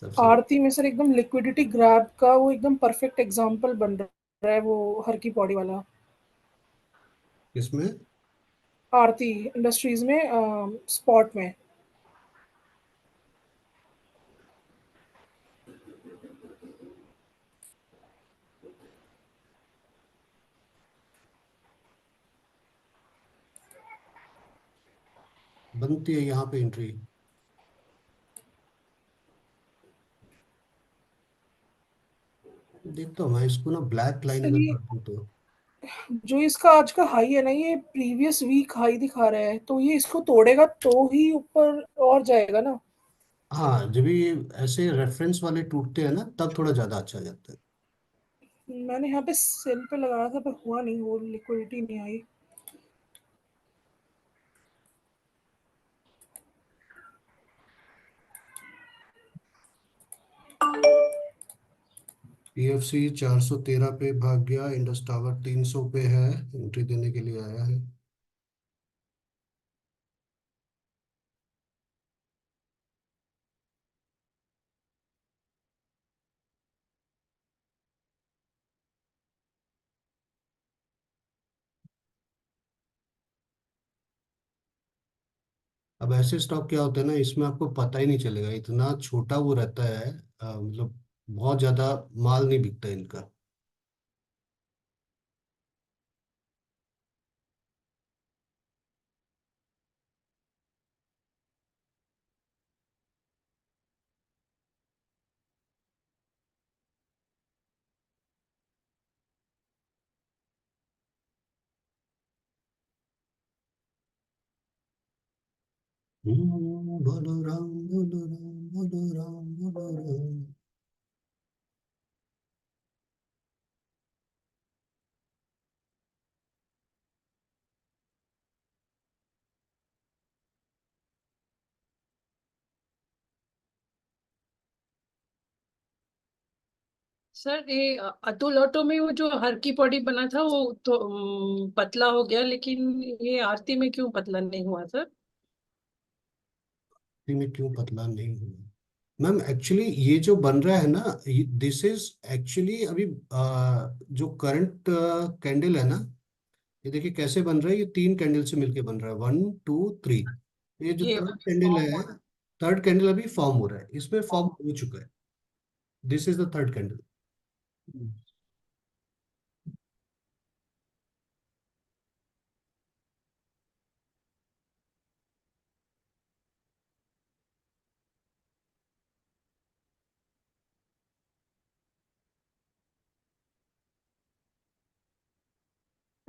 सबसे बड़ा। आरती में सर एकदम लिक्विडिटी ग्रैब का वो एकदम परफेक्ट एग्जांपल बन रहा है वो हर की पौड़ी वाला। इसमें आरती इंडस्ट्रीज में स्पॉट में। बनती है यहाँ पे एंट्री। देखता हूँ मैं इसको ना, ब्लैक लाइन सर अगर ये कर दूँ तो। जो इसका आज का हाई है ना, ये प्रीवियस वीक हाई दिखा रहा है, तो ये इसको तोड़ेगा तो ही ऊपर और जाएगा ना। हाँ, जब ये ऐसे रेफरेंस वाले टूटते हैं ना तब थोड़ा ज्यादा अच्छा जाता है। मैंने यहाँ पे सेल पे लगाया था पर हुआ नहीं, वो लिक्विडिटी नहीं आई। पीएफसी 413 पे भाग गया, इंडस टावर 300 पे है, एंट्री देने के लिए आया है। अब ऐसे स्टॉक क्या होते हैं ना, इसमें आपको पता ही नहीं चलेगा, इतना छोटा वो रहता है मतलब बहुत ज्यादा माल नहीं बिकता इनका। बोलो राम बोलो राम बोलो राम बोलो राम। सर ये अतुल ऑटो में वो जो हर की पौड़ी बना था वो तो पतला हो गया, लेकिन ये आरती में क्यों पतला नहीं हुआ सर? में क्यों पतला नहीं हुआ? मैम एक्चुअली ये जो बन रहा है ना, दिस इज एक्चुअली अभी जो करंट कैंडल है ना, ये देखिए कैसे बन रहा है। ये तीन कैंडल से मिलके बन रहा है, 1 2 3। ये जो ये थर्ड अभी कैंडल फॉर्म है, हो रहा थर्ड कैंडल अभी फॉर्म हो रहा है, इसमें फॉर्म है। हो चुका है। This is the third candle.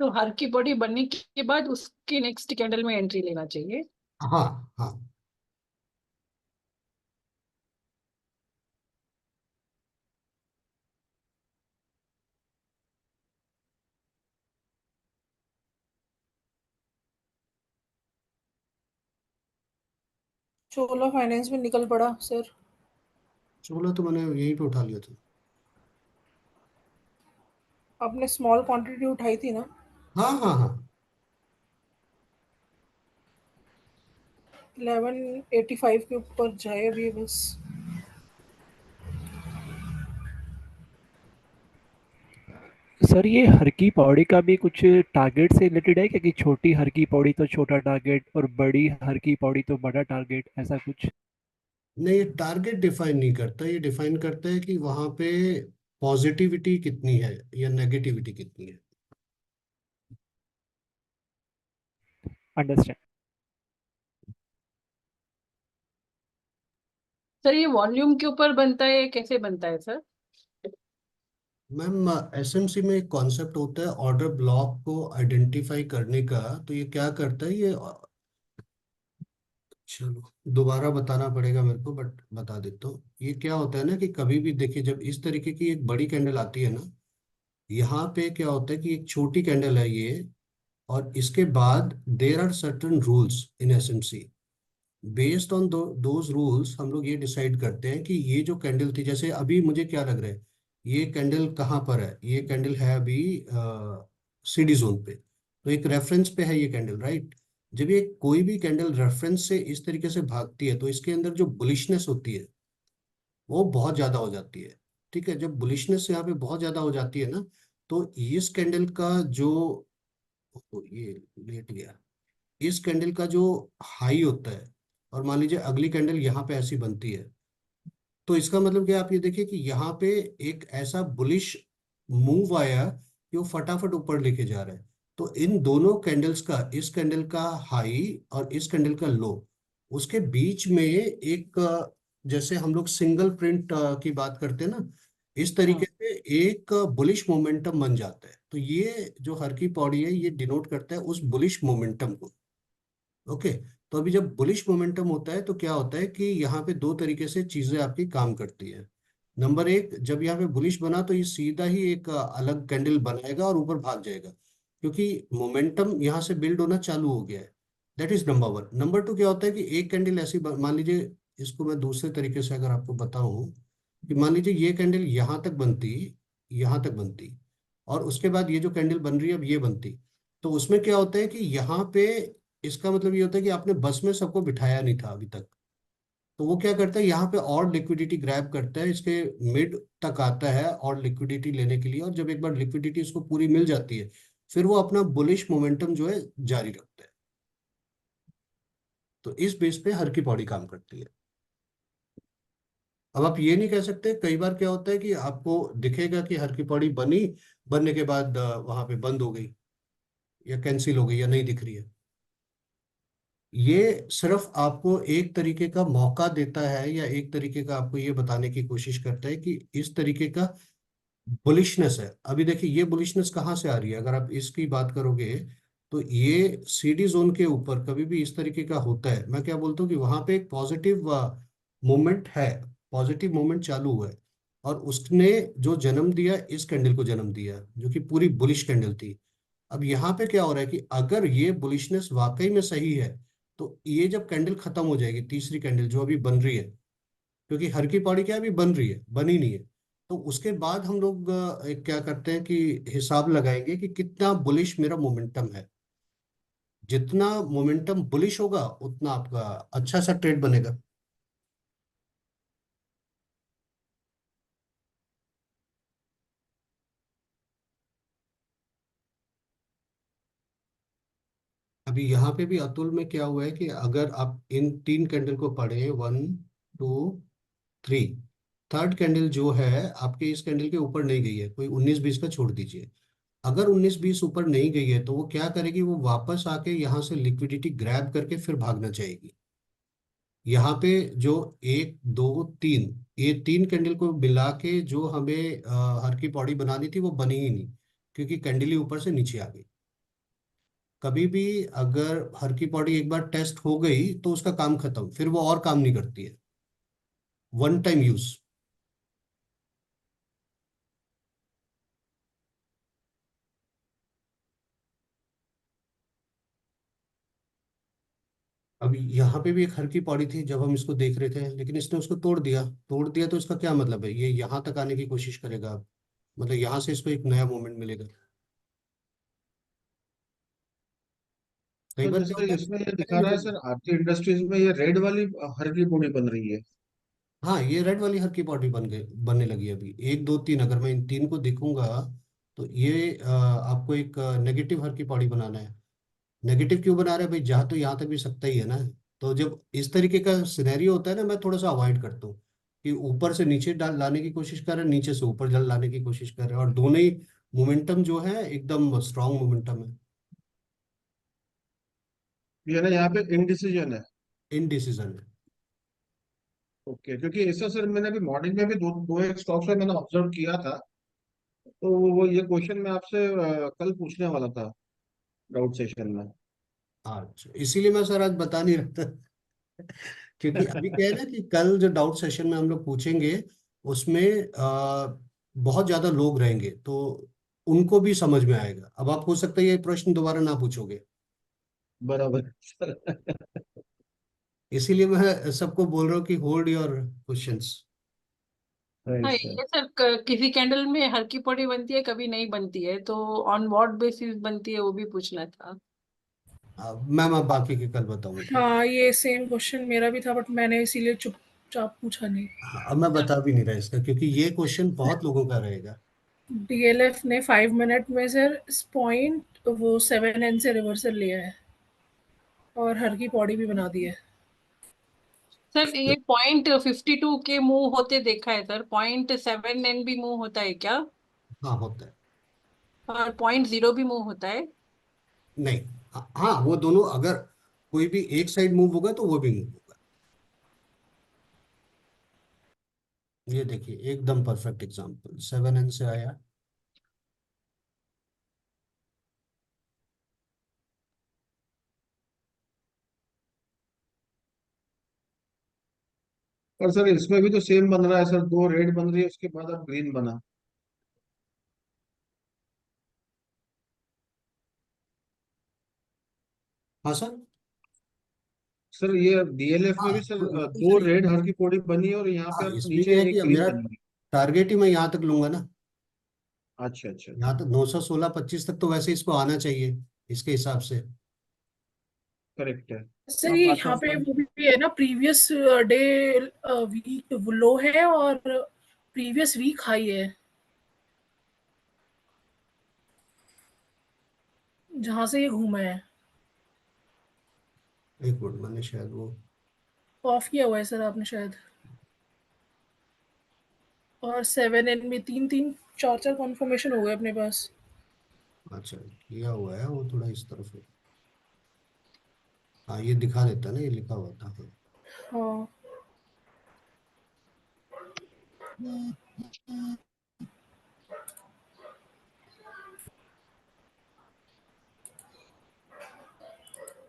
तो हर की बॉडी बनने के बाद उसके नेक्स्ट कैंडल में एंट्री लेना चाहिए। हाँ हाँ। 16 फाइनेंस में निकल पड़ा सर। 16 तो मैंने यहीं पे उठा लिया था। आपने स्मॉल क्वांटिटी उठाई थी ना? हाँ हाँ हाँ। 1185 के ऊपर जाए अभी बस। सर ये हर की पौड़ी का भी कुछ टारगेट से रिलेटेड है क्या, कि छोटी हर की पौड़ी तो छोटा टारगेट और बड़ी हर की पौड़ी तो बड़ा टारगेट, ऐसा कुछ? नहीं, ये टारगेट डिफाइन नहीं करता, ये डिफाइन करता है कि वहां पे पॉजिटिविटी कितनी है या नेगेटिविटी कितनी है। अंडरस्टैंड। सर ये वॉल्यूम के ऊपर बनता है, कैसे बनता है सर? मैम एसएमसी में एक कॉन्सेप्ट होता है ऑर्डर ब्लॉक को आइडेंटिफाई करने का। तो ये क्या करता है, ये चलो दोबारा बताना पड़ेगा मेरे को, बट बता देता हूँ। ये क्या होता है ना कि कभी भी देखिए, जब इस तरीके की एक बड़ी कैंडल आती है ना, यहाँ पे क्या होता है कि एक छोटी कैंडल है ये, और इसके बाद there are certain rules in SMC. Based on those rules हम लोग ये डिसाइड करते हैं कि ये जो कैंडल थी, जैसे अभी मुझे क्या लग रहा है, ये कैंडल कहाँ पर है, ये कैंडल है अभी सीडी जोन पे। तो एक रेफरेंस पे है ये कैंडल, राइट। जब ये कोई भी कैंडल रेफरेंस से इस तरीके से भागती है तो इसके अंदर जो बुलिशनेस होती है वो बहुत ज्यादा हो जाती है। ठीक है, जब बुलिशनेस यहाँ पे बहुत ज्यादा हो जाती है ना, तो इस कैंडल का जो, ये लेट गया, इस कैंडल का जो हाई होता है, और मान लीजिए अगली कैंडल यहाँ पे ऐसी बनती है, तो इसका मतलब क्या, आप ये देखिए कि यहाँ पे एक ऐसा बुलिश मूव आया कि वो फटाफट ऊपर लेके जा रहा है। तो इन दोनों कैंडल्स का, इस कैंडल का हाई और इस कैंडल का लो, उसके बीच में एक जैसे हम लोग सिंगल प्रिंट की बात करते हैं ना, इस तरीके हाँ। से एक बुलिश मोमेंटम बन जाता है। तो ये जो हर की पौड़ी है, ये डिनोट करता है उस बुलिश मोमेंटम को। ओके। तो अभी जब बुलिश मोमेंटम होता है तो क्या होता है कि यहाँ पे दो तरीके से चीजें आपकी काम करती है। नंबर एक, जब यहाँ पे बुलिश बना तो ये सीधा ही एक अलग कैंडल बनाएगा और ऊपर भाग जाएगा, क्योंकि मोमेंटम यहाँ से बिल्ड होना चालू हो गया है। That is number one. Number two क्या होता है कि एक कैंडल ऐसी मान लीजिए, इसको मैं दूसरे तरीके से अगर आपको बताऊं, कि मान लीजिए ये कैंडल यहाँ तक बनती, यहाँ तक बनती, और उसके बाद ये जो कैंडल बन रही है अब ये बनती। तो उसमें क्या होता है कि यहाँ पे, इसका मतलब ये होता है कि आपने बस में सबको बिठाया नहीं था अभी तक। तो वो क्या करता है, यहाँ पे और लिक्विडिटी ग्रैब करता है, इसके मिड तक आता है और लिक्विडिटी लेने के लिए, और जब एक बार लिक्विडिटी उसको पूरी मिल जाती है, फिर वो अपना बुलिश मोमेंटम जो है जारी रखता है। तो इस बेस पे हर की पौड़ी काम करती है। अब आप ये नहीं कह सकते, कई बार क्या होता है कि आपको दिखेगा कि हर की पौड़ी बनी, बनने के बाद वहां पे बंद हो गई या कैंसिल हो गई या नहीं दिख रही है। ये सिर्फ आपको एक तरीके का मौका देता है, या एक तरीके का आपको ये बताने की कोशिश करता है कि इस तरीके का बुलिशनेस है। अभी देखिए ये बुलिशनेस कहाँ से आ रही है, अगर आप इसकी बात करोगे तो ये सीडी जोन के ऊपर कभी भी इस तरीके का होता है, मैं क्या बोलता हूँ कि वहां पे एक पॉजिटिव मूवमेंट है, पॉजिटिव मूवमेंट चालू हुआ है, और उसने जो जन्म दिया इस कैंडल को जन्म दिया जो कि पूरी बुलिश कैंडल थी। अब यहाँ पे क्या हो रहा है कि अगर ये बुलिशनेस वाकई में सही है, तो ये जब कैंडल खत्म हो जाएगी, तीसरी कैंडल जो अभी बन रही है, क्योंकि हर की पौड़ी क्या है, अभी बन रही है, बनी नहीं है, तो उसके बाद हम लोग एक क्या करते हैं कि हिसाब लगाएंगे कि कितना बुलिश मेरा मोमेंटम है। जितना मोमेंटम बुलिश होगा उतना आपका अच्छा सा ट्रेड बनेगा। अभी यहाँ पे भी अतुल में क्या हुआ है कि अगर आप इन तीन कैंडल को पढ़े, 1 2 3, थर्ड कैंडल जो है आपके इस कैंडल के ऊपर नहीं गई है, कोई 19 20 का छोड़ दीजिए। अगर 19 20 ऊपर नहीं गई है तो वो क्या करेगी, वो वापस आके यहाँ से लिक्विडिटी ग्रैब करके फिर भागना चाहेगी। यहाँ पे जो 1 2 3, ये तीन कैंडल को मिला के जो हमें हर की पौड़ी बनानी थी वो बनी ही नहीं, क्योंकि कैंडल ही ऊपर से नीचे आ गई। कभी भी अगर हर की पौड़ी एक बार टेस्ट हो गई तो उसका काम खत्म, फिर वो और काम नहीं करती है, वन टाइम यूज। अभी यहाँ पे भी एक हर की पौड़ी थी जब हम इसको देख रहे थे, लेकिन इसने उसको तोड़ दिया, तोड़ दिया तो इसका क्या मतलब है, ये यहाँ तक आने की कोशिश करेगा अब, मतलब यहाँ से इसको एक नया मोमेंट मिलेगा। कई तो बार क्या जैसे होता इसमें ये है दिखा रहा है मुझे, सर, आरती इंडस्ट्रीज में ये रेड वाली हर की पूरी बन रही है। हाँ ये रेड वाली हर की पौड़ी बनने लगी है अभी, 1 2 3, अगर मैं इन तीन को देखूंगा तो ये आपको एक नेगेटिव हर की पौड़ी बनाना है। नेगेटिव क्यों बना रहे हैं भाई, जहाँ तो यहाँ तक भी सकता ही है ना। तो जब इस तरीके का सिनेरियो होता है ना, मैं थोड़ा सा अवॉइड करता हूँ कि ऊपर से नीचे डाल लाने की कोशिश कर रहे हैं, नीचे से ऊपर डाल लाने की कोशिश कर रहे हैं, और दोनों ही मोमेंटम जो है एकदम स्ट्रांग मोमेंटम है। ये ना यहाँ पे इनडिसीजन है। इनडिसीजन है। ओके, क्योंकि ऐसा सर मैंने अभी मॉर्निंग में भी दो दो एक स्टॉक्स में मैंने ऑब्जर्व किया था। तो वो ये क्वेश्चन मैं आपसे कल पूछने वाला था डाउट सेशन में। अच्छा, इसीलिए मैं सर आज बता नहीं रहा था क्योंकि अभी क्या है ना कि कल जो डाउट सेशन में हम लोग पूछेंगे उसमें बहुत ज्यादा लोग रहेंगे, तो उनको भी समझ में आएगा। अब आप हो सकता है ये प्रश्न दोबारा ना पूछोगे, बराबर सर। इसीलिए मैं सबको बोल रहा हूँ कि होल्ड योर क्वेश्चंस। राइट हाँ सर। ये सर किसी कैंडल में हर की पौड़ी बनती है, कभी नहीं बनती है, तो ऑन व्हाट बेसिस बनती है वो भी पूछना था। मैम आप बाकी के कल बताऊंगा, ठीक है। हाँ ये सेम क्वेश्चन मेरा भी था, बट मैंने इसीलिए चुपचाप पूछा नहीं। हाँ, अब मैं बता भी नहीं रहा इसका, क्योंकि ये क्वेश्चन बहुत लोगों का रहेगा। डीएलएफ ने 5 मिनट में सर इस पॉइंट वो 7N से रिवर्सल लिया है और हर की पौड़ी भी बना दी है। सर ये .52 के मूव होते देखा है सर, .7N भी मूव होता है क्या? हाँ होता है। और .0 भी मूव होता है? नहीं, हाँ हाँ, वो दोनों अगर कोई भी एक साइड मूव होगा तो वो भी मूव होगा। ये देखिए एकदम परफेक्ट एग्जांपल, 7N से आया। और सर इसमें भी तो सेम बन रहा है सर, दो रेड बन रही है उसके बाद अब ग्रीन बना। हाँ सर। सर ये डीएलएफ में हाँ भी सर तो बिल्कुल दो सही। रेड हर की पौड़ी बनी है और यहाँ पे हाँ अब इसमें नीचे यह है कि एक अब ग्रीन मेरा बनी टारगेट ही मैं यहाँ तक लूंगा ना। है। अच्छा अच्छा। यहाँ तक 916 25 तक तो वैसे इसको आना चाहिए इसके हिसाब से। करेक्ट है। सर आप ये अच्छा यहाँ पे वो भी है ना, प्रीवियस डे वीक लो है और प्रीवियस वीक हाई है, जहाँ से ये घूमा है। एक मिनट, मैंने शायद वो ऑफ किया हुआ है सर आपने शायद। और 7N में 3 3 4 4 कॉन्फर्मेशन हो गए अपने पास। अच्छा, किया हुआ है वो थोड़ा इस तरफ है। हाँ, ये दिखा देता है ना, ये लिखा हुआ था। हाँ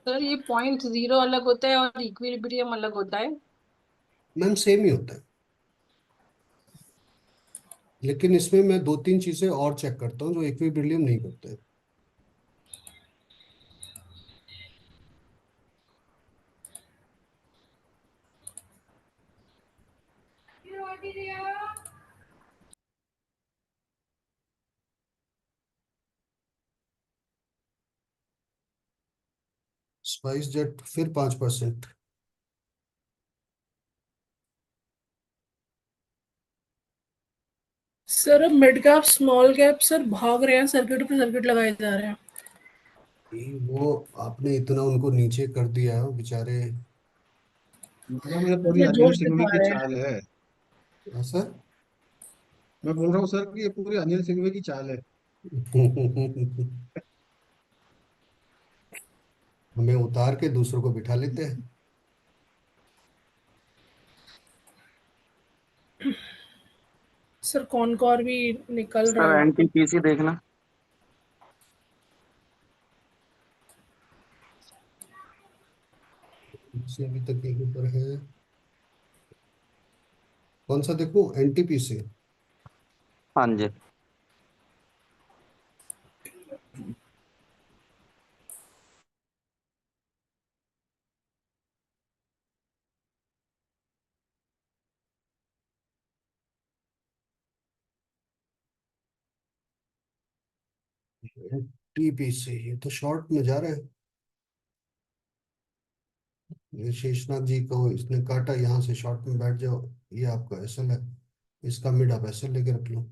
सर ये .0 अलग होता है और इक्विलिब्रियम अलग होता है। मैम सेम ही होता है, लेकिन इसमें मैं 2 3 चीजें और चेक करता हूँ जो इक्विलिब्रियम नहीं करते हैं। स्पाइस जेट फिर 5%। सर, अब mid cap small cap sir भाग रहे हैं, सर्किट पे सर्किट लगाए जा रहे हैं। वो आपने इतना उनको नीचे कर दिया है, बेचारे। मैडम ये पूरी ये अनिल जोश सिंघवी दिखा की रहे हैं। चाल है। ऐसा। मैं बोल रहा हूँ सर कि ये पूरी अनिल सिंघवी की चाल है। हमें उतार के दूसरों को बिठा लेते हैं। सर कॉनकॉर भी निकल रहा सर है। एनटीपीसी देखना। इससे अभी तक यहीं पर है। कौन सा देखूं, एनटीपी से? हाँ जी। एनटीपी से ये तो शॉर्ट में जा रहा है। ये शेषनाग जी को इसने काटा, यहाँ से शॉर्ट में बैठ जाओ। ये आपका एसएल है, इसका मिड आप एसएल लेके रख लो।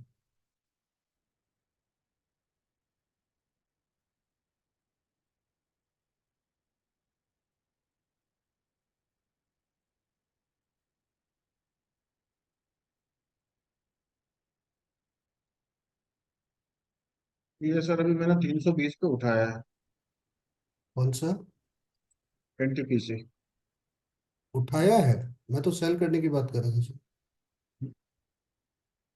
ये सर अभी मैंने 320 पे उठाया है कौन सा एनटीपीसी। उठाया है? मैं तो सेल करने की बात कर रहा था सर।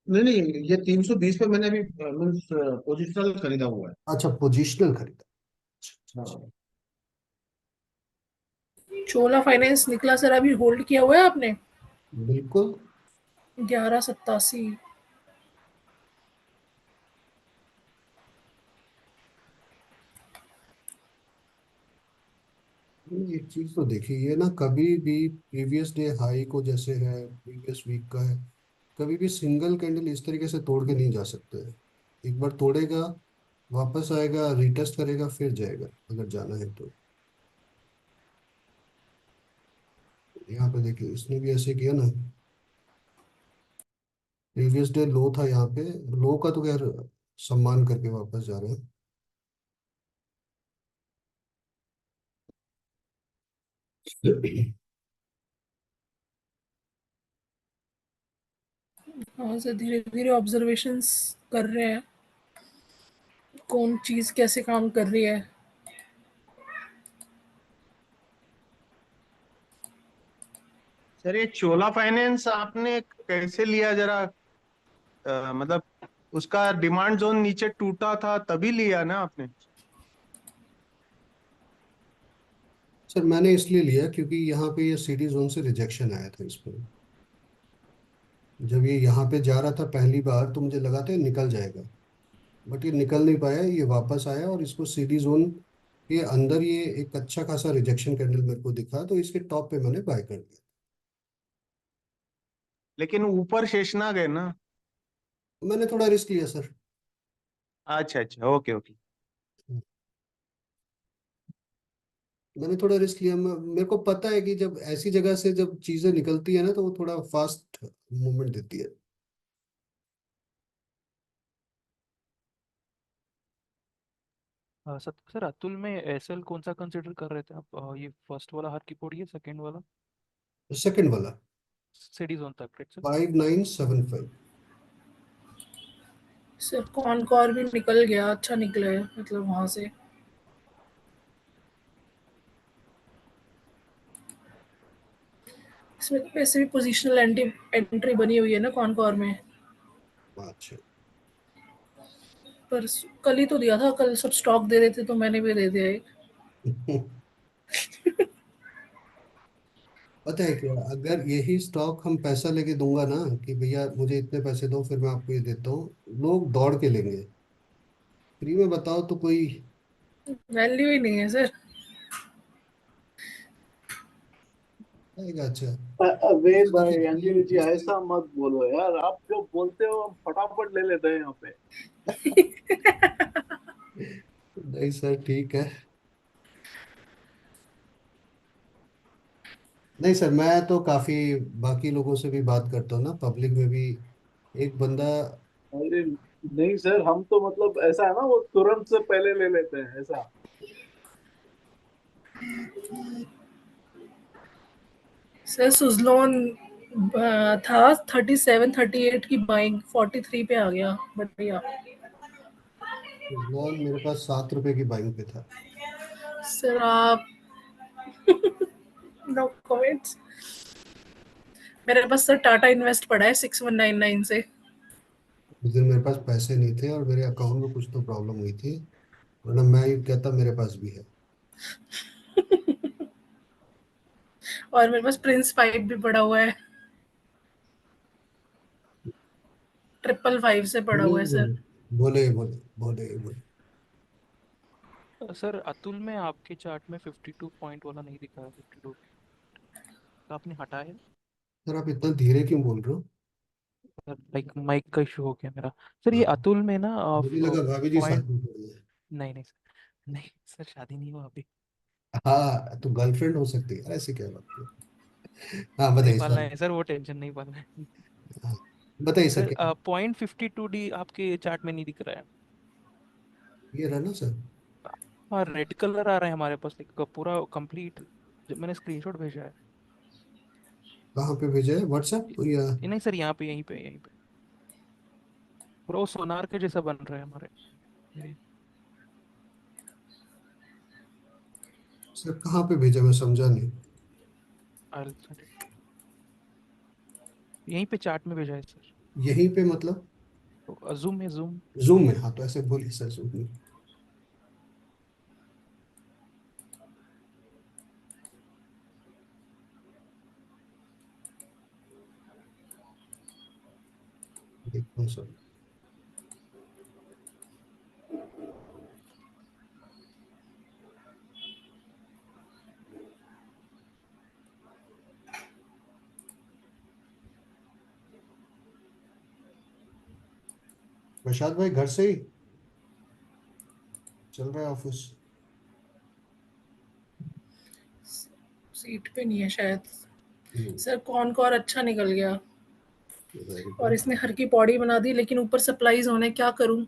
नहीं नहीं, ये 320 पे मैंने अभी मीन्स पोजिशनल खरीदा हुआ है। अच्छा, पोजिशनल खरीदा। हाँ। चोला फाइनेंस निकला सर, अभी होल्ड किया हुआ है आपने? बिल्कुल। 1187। एक चीज तो देखिए, ये ना कभी भी प्रीवियस डे हाई को, जैसे है प्रीवियस वीक का है, कभी भी सिंगल कैंडल इस तरीके से तोड़ के नहीं जा सकते हैं। एक बार तोड़ेगा, वापस आएगा, रिटेस्ट करेगा, फिर जाएगा अगर जाना है तो। यहाँ पे देखिए, इसने भी ऐसे किया ना। प्रीवियस डे लो था यहाँ पे, लो का तो खैर सम्मान करके वापस जा रहे हैं। हाँ सर, धीरे धीरे ऑब्जर्वेशंस कर रहे हैं, कौन चीज़ कैसे काम कर रही है। सर ये चोला फाइनेंस आपने कैसे लिया जरा, मतलब उसका डिमांड जोन नीचे टूटा था तभी लिया ना आपने? सर मैंने इसलिए लिया क्योंकि यहाँ पे ये सीडी जोन से रिजेक्शन आया था इस पर। जब ये यहाँ पे जा रहा था पहली बार तो मुझे लगा था ये निकल जाएगा, बट ये निकल नहीं पाया, ये वापस आया और इसको सीडी जोन के अंदर ये एक अच्छा खासा रिजेक्शन कैंडल मेरे को दिखा, तो इसके टॉप पे मैंने बाय कर दिया। लेकिन ऊपर शेषनाग है ना। मैंने थोड़ा रिस्क लिया सर। अच्छा अच्छा, ओके ओके। मैंने थोड़ा रिस्क लिया, मेरे को पता है कि जब ऐसी जगह से जब चीजें निकलती है ना तो वो थोड़ा फास्ट मूवमेंट देती है। सर सर अतुल में एसएल कौन सा कंसिडर कर रहे थे आप? ये फर्स्ट वाला हर की पौड़ी है, सेकंड वाला सेकंड वाला सीडी जोन तक, राइट सर? 5975। सर कॉनकॉर भी निकल गया, अच्छा निकला है मतलब वहां से। इसमें वैसे भी पोजिशनल एंट्री बनी हुई है ना कॉनकॉर में। अच्छा। पर कल ही तो दिया था, कल सब स्टॉक दे रहे थे तो मैंने भी दे दिया एक। पता है क्या, अगर यही स्टॉक हम पैसा लेके दूंगा ना कि भैया मुझे इतने पैसे दो फिर मैं आपको ये देता हूँ, लोग दौड़ के लेंगे। फ्री में बताओ तो कोई वैल्यू ही नहीं है सर। आएगा। अच्छा। अबे अच्छा देखिए, भाई अंजलि जी जिसने ऐसा मत बोलो यार, आप जो बोलते हो हम फटाफट ले लेते हैं यहाँ पे। नहीं सर ठीक है। नहीं सर, मैं तो काफी बाकी लोगों से भी बात करता हूँ ना, पब्लिक में भी। एक बंदा। अरे नहीं सर, हम तो मतलब ऐसा है ना, वो तुरंत से पहले ले लेते हैं ऐसा। सर सुजलोन था 37-38 की बाइंग, 43 पे आ गया, बढ़िया। लोन मेरे पास 7 रुपए की बाइंग पे था। सर आप नो कमेंट्स। मेरे पास सर टाटा इन्वेस्ट पड़ा है 6199 से। उस दिन मेरे पास पैसे नहीं थे और मेरे अकाउंट में कुछ तो प्रॉब्लम हुई थी, वरना मैं ये कहता मेरे पास भी है। और मेरे पास प्रिंस पाइप भी पड़ा हुआ है, 555 से पड़ा बोले हुआ है सर। बोले बोले बोले बोले। सर अतुल में आपके चार्ट में 52 पॉइंट वाला नहीं दिखा है, 52 तो आपने हटाया है? सर आप इतना धीरे क्यों बोल रहे हो? सर लाइक माइक का इशू हो गया मेरा। सर ये हाँ, अतुल में ना मुझे लगा भाभी जी साथ पॉइंट, में पड़ी है। नहीं नहीं सर, नहीं सर शादी नहीं हुआ अभी। हाँ तो गर्लफ्रेंड हो सकती है, ऐसे क्या बात है। हाँ नहीं बताइए पालना सर। है सर, वो टेंशन नहीं पालना है। हाँ, बताइए सर सर क्या। .52D आपके चार्ट में नहीं दिख रहा है। ये रहा ना सर। हाँ रेड कलर आ रहा है हमारे पास, लाइक पूरा कंप्लीट, जब मैंने स्क्रीनशॉट भेजा है। कहाँ पे भेजा है, व्हाट्सएप या? नहीं सर, यहाँ पे, यहीं पे पूरा वो सोनार के जैसा बन रहा है हमारे मेरे। सर कहाँ पे भेजा, मैं समझा नहीं। I'll send it। यहीं पे चार्ट में भेजा है सर। यहीं पे मतलब? तो जूम है, जूम। जूम में, हाँ तो ऐसे बोलिए सर, जूम में। देखता हूँ सर। प्रसाद भाई घर से ही चल रहा है ऑफिस? सीट पे नहीं है शायद। हम्म, सर कॉनकॉर अच्छा निकल गया, वेरी और गुड। इसने हर की पौड़ी बना दी, लेकिन ऊपर सप्लाईज होने, क्या करूं।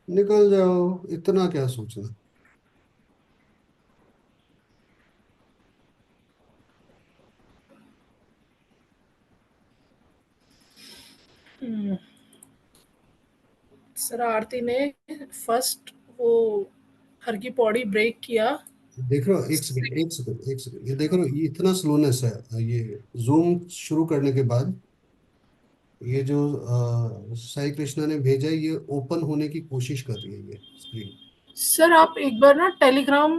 निकल जाओ, इतना क्या सोचना। हम्म, सर आरती ने फर्स्ट वो हर की पौड़ी ब्रेक किया। देख रहे हो, एक सेकंड एक सेकंड एक सेकंड, ये देख रहे हो, ये इतना स्लोनेस है, ये जूम शुरू करने के बाद ये जो साई कृष्णा ने भेजा है, ये ओपन होने की कोशिश कर रही है ये स्क्रीन। सर आप एक बार ना टेलीग्राम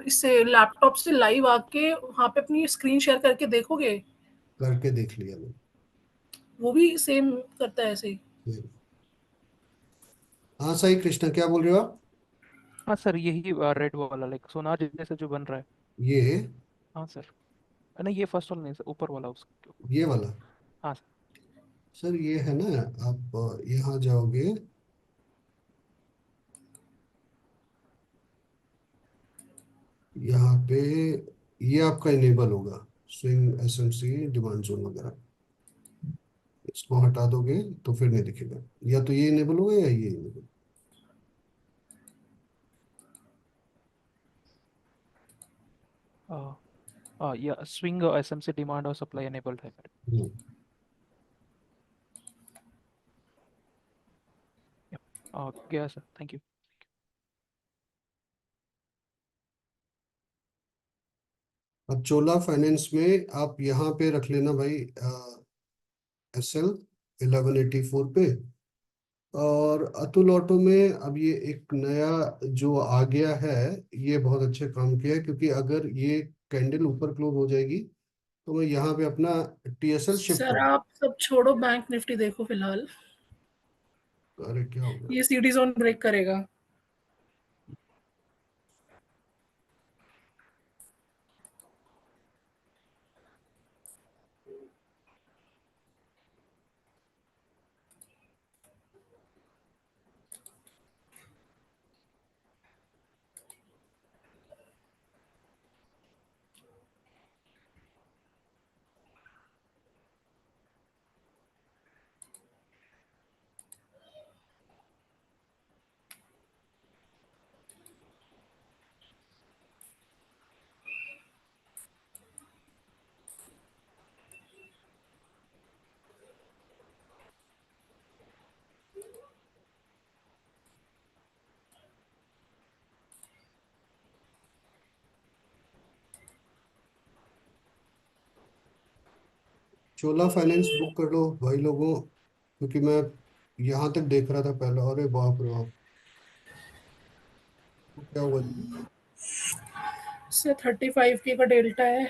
इससे लैपटॉप से लाइव आके वहाँ पे अपनी स्क्रीन शेयर करके देखोगे? करके देख लिया मैंने। वो भी सेम करता है ऐसे ही। हाँ साई कृष्णा क्या बोल रहे हो आप? हाँ सर, यही रेड वाला लाइक सोनार जैसे जो बन रहा है। ये हाँ सर। नहीं ये फर्स्ट वाला नहीं सर, ऊपर वाला उसके ऊपर। ये वाला? हाँ सर। सर ये है ना, आप यहाँ जाओगे, यहाँ पे ये आपका इनेबल होगा, स्विंग एसएमसी डिमांड जोन वगैरह। इसको हटा दोगे तो फिर नहीं दिखेगा, या तो ये इनेबल होगा या ये इनेबल। या स्विंग एसएमसी डिमांड और सप्लाई एनेबल्ड है मेरे। गया सर, थैंक यू। अब चोला फाइनेंस में आप यहाँ पे रख लेना भाई, SL 1184 पे। और अतुल ऑटो में अब ये एक नया जो आ गया है, ये बहुत अच्छे काम किया है, क्योंकि अगर ये कैंडल ऊपर क्लोज हो जाएगी तो मैं यहाँ पे अपना TSL शिफ्ट सर कर। आप सब छोड़ो, बैंक निफ्टी देखो फिलहाल। अरे क्या हो गया? ये सीडी जोन ब्रेक करेगा। चोला फाइनेंस बुक कर लो भाई लोगों, क्योंकि मैं यहाँ तक देख रहा था पहले। अरे बाप रे बाप, तो क्या हुआ जी? से 35K का डेल्टा है।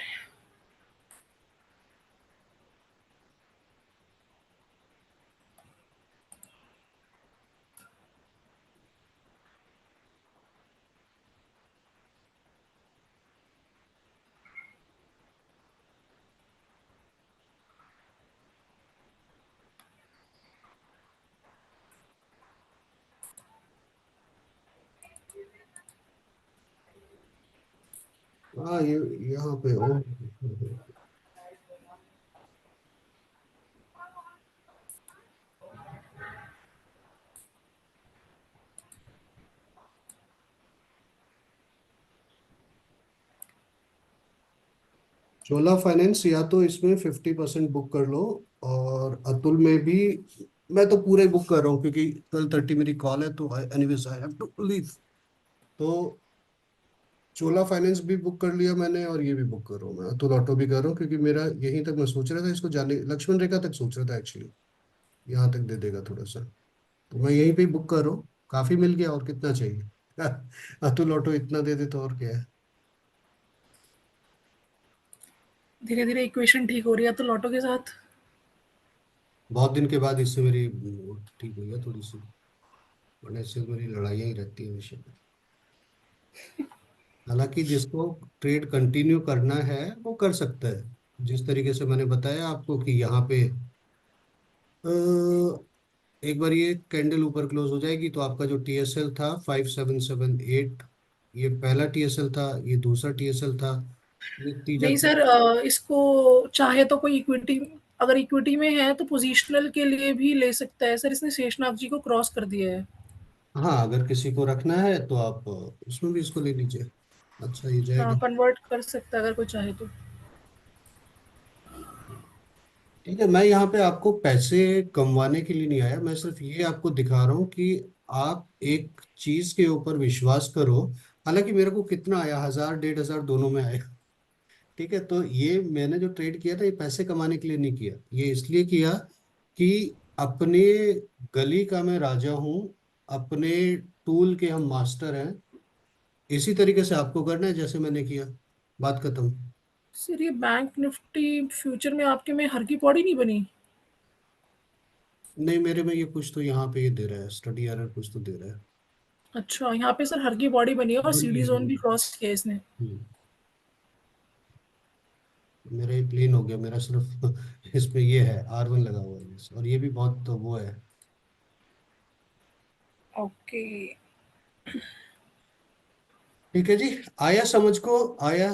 हाँ, ये यहाँ पे ओ, चोला फाइनेंस या तो इसमें 50% बुक कर लो, और अतुल में भी मैं तो पूरे बुक कर रहा हूँ, क्योंकि 12:30 मेरी कॉल है, तो anyways I have to leave. तो चोला फाइनेंस भी बुक कर लिया मैंने, और ये भी बुक कर रहा हूँ मैं, अतुल ऑटो भी कर रहा हूँ, क्योंकि मेरा यहीं तक मैं सोच रहा था इसको जाने, लक्ष्मण रेखा तक सोच रहा था एक्चुअली, यहाँ तक दे देगा थोड़ा सा। तो मैं यहीं पे ही बुक कर रहा हूँ, काफी मिल गया, और कितना चाहिए? अतुल ऑटो इतना दे दे तो और क्या है। धीरे धीरे इक्वेशन ठीक हो रही है तो लॉटो के साथ। बहुत दिन के बाद इससे मेरी ठीक हुई है थोड़ी सी, वरना इससे मेरी लड़ाइयाँ ही रहती है हमेशा। हालांकि जिसको ट्रेड कंटिन्यू करना है वो कर सकता है, जिस तरीके से मैंने बताया आपको कि यहाँ पे एक बार ये कैंडल ऊपर क्लोज हो जाएगी तो आपका जो TSL था 5778, ये पहला TSL था, ये दूसरा TSL था, ये तीसरा। नहीं सर, इसको चाहे तो कोई इक्विटी, अगर इक्विटी में है तो पोजिशनल के लिए भी ले सकता है सर। इसने शेषनाग जी को क्रॉस कर दिया है। हाँ, अगर किसी को रखना है तो आप उसमें भी इसको ले लीजिए। अच्छा, ये हाँ, जाएगा। कन्वर्ट कर सकता है अगर कोई चाहे तो। ठीक है, मैं यहाँ पे आपको पैसे कमवाने के लिए नहीं आया, मैं सिर्फ ये आपको दिखा रहा हूँ कि आप एक चीज के ऊपर विश्वास करो। हालांकि मेरे को कितना आया, 1000 1500 दोनों में आया। ठीक है, तो ये मैंने जो ट्रेड किया था, ये पैसे कमाने के लिए नहीं किया, ये इसलिए किया कि अपने गली का मैं राजा हूँ, अपने टूल के हम मास्टर हैं। इसी तरीके से आपको करना है जैसे मैंने किया, बात खत्म। सर ये बैंक निफ्टी फ्यूचर में आपके में हर की पौड़ी नहीं बनी? नहीं, मेरे में ये कुछ तो यहाँ पे ये दे रहा है, स्टडी एरर कुछ तो दे रहा है। अच्छा, यहाँ पे सर हर की बॉडी बनी है और बनी सीडी है, जोन बनी भी है। क्रॉस किया है इसने। मेरा ये प्लेन हो गया, मेरा सिर्फ इस पे ये है R1 लगा हुआ है बस, और ये भी बहुत तो वो है। ओके। ठीक है जी, आया समझ को, आया।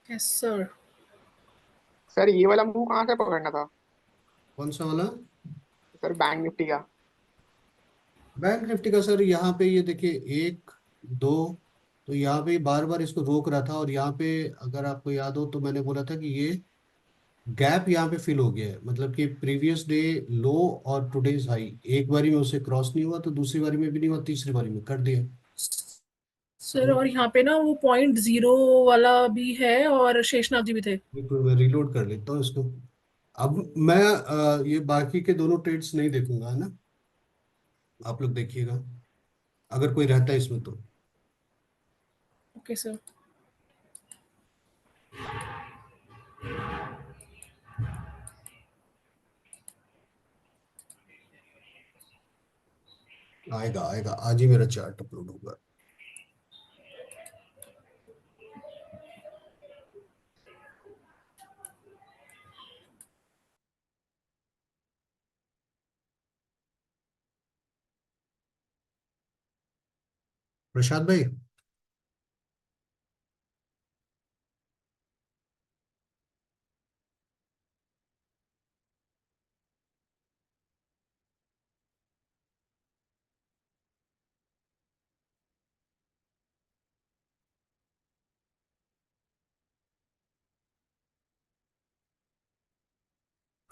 Yes sir. सर ये वाला मुंह कहाँ से पकड़ना था? कौन सा वाला? सर बैंक निफ्टी का। बैंक निफ्टी का सर, यहाँ पे ये देखिए, एक, दो, तो यहाँ पे बार बार इसको रोक रहा था, और यहाँ पे अगर आपको याद हो तो मैंने बोला था कि ये गैप यहाँ पे फिल हो गया है, मतलब कि प्रीवियस डे लो और टुडेज हाई एक बारी में उसे क्रॉस नहीं हुआ, तो दूसरी बारी में भी नहीं हुआ, तीसरी बारी में कर दिया। सर और यहाँ पे ना वो 0.0 वाला भी है और शेषनाग जी भी थे। बिल्कुल, मैं रीलोड कर लेता हूँ इसको। अब मैं ये बाकी के दोनों ट्रेड्स नहीं देखूंगा, है ना, आप लोग देखिएगा अगर कोई रहता है इसमें तो। Okay sir. आएगा आएगा, आज ही मेरा चार्ट अपलोड होगा। प्रसाद भाई,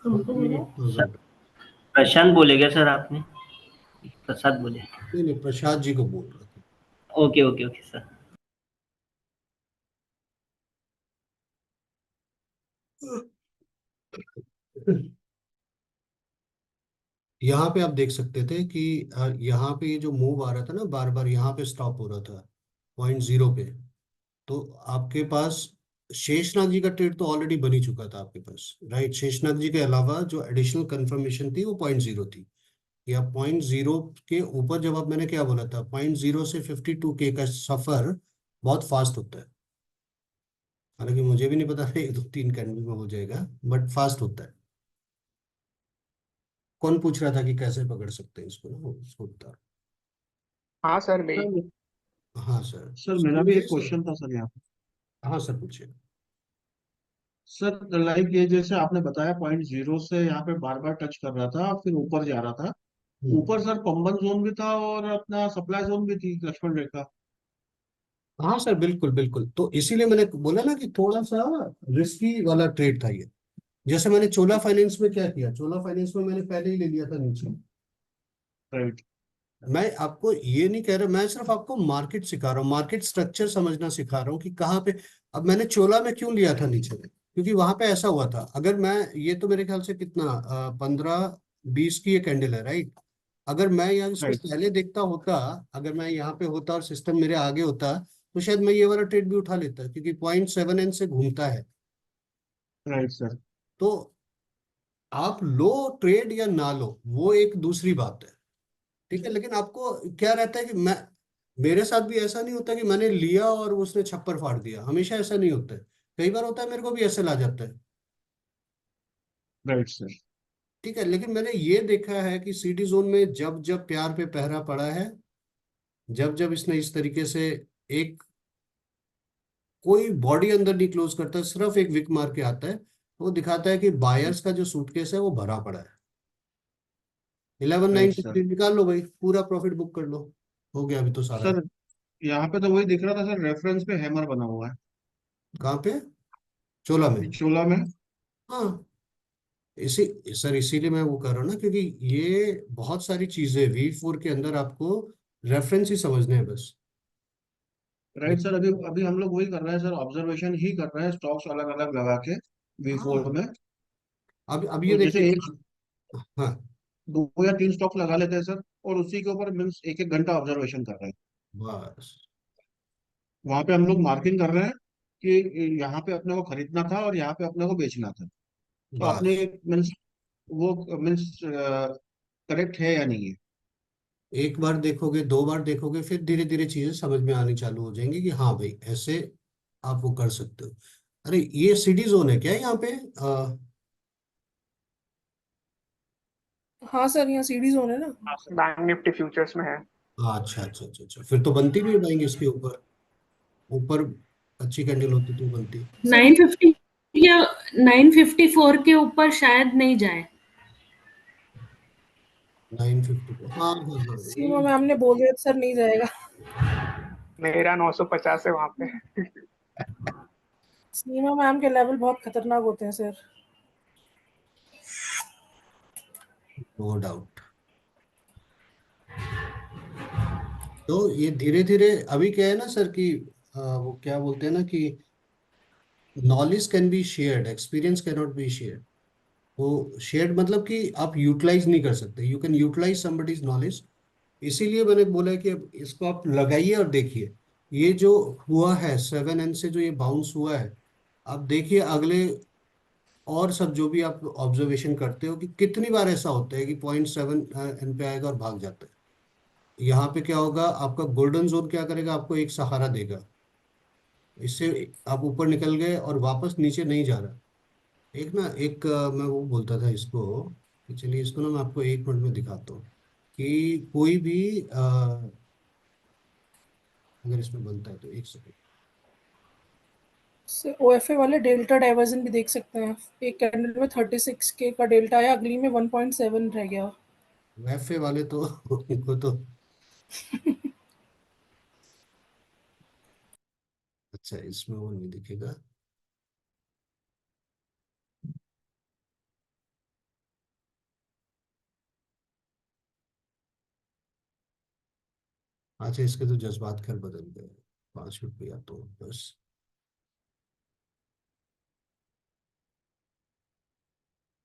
सर प्रशांत बोले क्या सर आपने? प्रसाद बोले? नहीं नहीं, प्रसाद जी को बोल रहा था। Okay okay okay sir. यहाँ पे आप देख सकते थे कि यहाँ पे ये जो मूव आ रहा था ना, बार बार यहाँ पे स्टॉप हो रहा था 0.0 पे। तो आपके पास शेषनाग जी का ट्रेड तो ऑलरेडी बनी चुका था आपके पास, राइट। शेषनाग जी के अलावा जो एडिशनल कंफर्मेशन थी वो 0.0 थी, या 0.0 के ऊपर। जब आप, मैंने क्या बोला था, 0.0 से 52K का सफर बहुत फास्ट होता है। हालांकि मुझे भी नहीं पता था 1 2 3 कैंडल में हो जाएगा, बट फास्ट होता है। कौन पूछ रहा था कि कैसे पकड़ सकते हैं इसको ना, उसको बता। हाँ सर भाई। हाँ सर, सर मेरा समझ भी गए एक सर। क्वेश्चन था सर यहाँ पे। हाँ सर, पूछिए। सर लाइक ये जैसे आपने बताया 0.0 से यहाँ पे बार बार टच कर रहा था फिर ऊपर जा रहा था। हम्म। ऊपर सर पंबन जोन भी था और अपना सप्लाई जोन भी थी, लक्ष्मण रेखा। हाँ सर, बिल्कुल बिल्कुल, तो इसीलिए मैंने बोला ना कि थोड़ा सा रिस्की वाला ट्रेड था ये। जैसे मैंने चोला फाइनेंस में क्या किया, चोला फाइनेंस में मैंने पहले ही ले लिया था नीचे। राइट। मैं आपको ये नहीं कह रहा, मैं सिर्फ आपको मार्केट सिखा रहा हूँ, मार्केट स्ट्रक्चर समझना सिखा रहा हूँ कि कहाँ पे। अब मैंने चोला में क्यों लिया था नीचे में, क्योंकि वहां पे ऐसा हुआ था। अगर मैं, ये तो मेरे ख्याल से कितना 15 20 की ये कैंडल है, राइट। अगर मैं यहाँ इसको राइट। पहले देखता होता, अगर मैं यहाँ पे होता और सिस्टम मेरे आगे होता, तो शायद मैं ये वाला ट्रेड भी उठा लेता, क्योंकि 0.7N से घूमता है। Right sir. तो आप लो ट्रेड या ना लो, वो एक दूसरी बात है, ठीक है। लेकिन आपको क्या रहता है कि मैं, मेरे साथ भी ऐसा नहीं होता कि मैंने लिया और उसने छप्पर फाड़ दिया, हमेशा ऐसा नहीं होता है। कई बार होता है मेरे को भी ऐसे ला जाता है, राइट सर। ठीक है। लेकिन मैंने ये देखा है कि सीडी जोन में जब जब प्यार पे पहरा पड़ा है, जब जब इसने इस तरीके से एक, कोई बॉडी अंदर नहीं क्लोज करता, सिर्फ एक विक मार के आता है, तो वो दिखाता है कि बायर्स का जो सूटकेस है वो भरा पड़ा है। Eleven nine right sir. Fifty निकाल लो भाई, पूरा प्रॉफिट बुक कर लो, हो गया अभी तो सारा। सर यहाँ पे तो वही दिख रहा था सर, रेफरेंस पे हैमर बना हुआ है कहाँ पे? चोला में? चोला में। हाँ, इसी, सर इसीलिए मैं वो कर रहा हूँ ना, क्योंकि ये बहुत सारी चीजें V4 के अंदर आपको रेफरेंस ही समझने हैं बस। Right sir. अभी अभी हम लोग वही कर रहे हैं सर, ऑब्जर्वेशन ही कर रहे हैं, स्टॉक्स अलग अलग लगा के V4 हाँ, में। अब ये तो जैसे देखिए। एक हाँ, दो या तीन स्टॉक्स लगा लेते हैं सर, और उसी के ऊपर मीन्स एक एक घंटा ऑब्जर्वेशन कर रहे हैं। बस। वहां पे हम लोग मार्किंग कर रहे हैं कि यहाँ पे अपने को खरीदना था और यहाँ पे अपने को बेचना था। तो अपने बस मीन्स वो मीन्स करेक्ट है या नहीं है। एक बार देखोगे, दो बार देखोगे, फिर धीरे धीरे चीजें समझ में आनी चालू हो जाएंगी कि हाँ भाई ऐसे आप वो कर सकते हो। अरे ये सिटी जोन है क्या यहाँ पे? हाँ सर, यहाँ सीडी जोन है ना। बैंक निफ्टी फ्यूचर्स में है। अच्छा अच्छा अच्छा अच्छा, फिर तो बनती भी है बाइंग इसके ऊपर। ऊपर अच्छी कैंडल होती तो बनती। सर ये 950 या 954 के ऊपर शायद नहीं जाए। 950, हाँ हाँ हाँ, सीमा मैम ने बोल दिया सर नहीं जाएगा। मेरा 950 है वहां पे। सीमा मैम के लेवल बहुत खतरनाक होते हैं सर। No doubt. तो ये धीरे धीरे अभी क्या है ना सर कि वो क्या बोलते हैं ना कि knowledge can be shared, experience can not be shared. वो शेयर्ड मतलब कि आप यूटिलाइज नहीं कर सकते, you can utilize somebody's knowledge. इसीलिए मैंने बोला कि अब इसको आप लगाइए और देखिए ये जो हुआ है 7N से जो ये बाउंस हुआ है, आप देखिए अगले और सब जो भी आप ऑब्जर्वेशन करते हो कि कितनी बार ऐसा होता है कि 0.7N पे आएगा और भाग जाता है। यहाँ पे क्या होगा, आपका गोल्डन जोन क्या करेगा, आपको एक सहारा देगा, इससे आप ऊपर निकल गए और वापस नीचे नहीं जा रहा। एक ना एक मैं वो बोलता था इसको कि चलिए इसको ना मैं आपको 1 मिनट में दिखाता हूँ कि कोई भी अगर इसमें बनता है तो 1 सेकंड। ओएफए वाले डेल्टा डाइवर्जन भी देख सकते हैं। एक कैंडल में 36K का डेल्टा आया, अगली में 1.7 रह गया। वैफे वाले तो उनको तो अच्छा इसमें वो नहीं दिखेगा। अच्छा इसके तो जज्बात खैर बदल गए, 5 रुपया तो बस।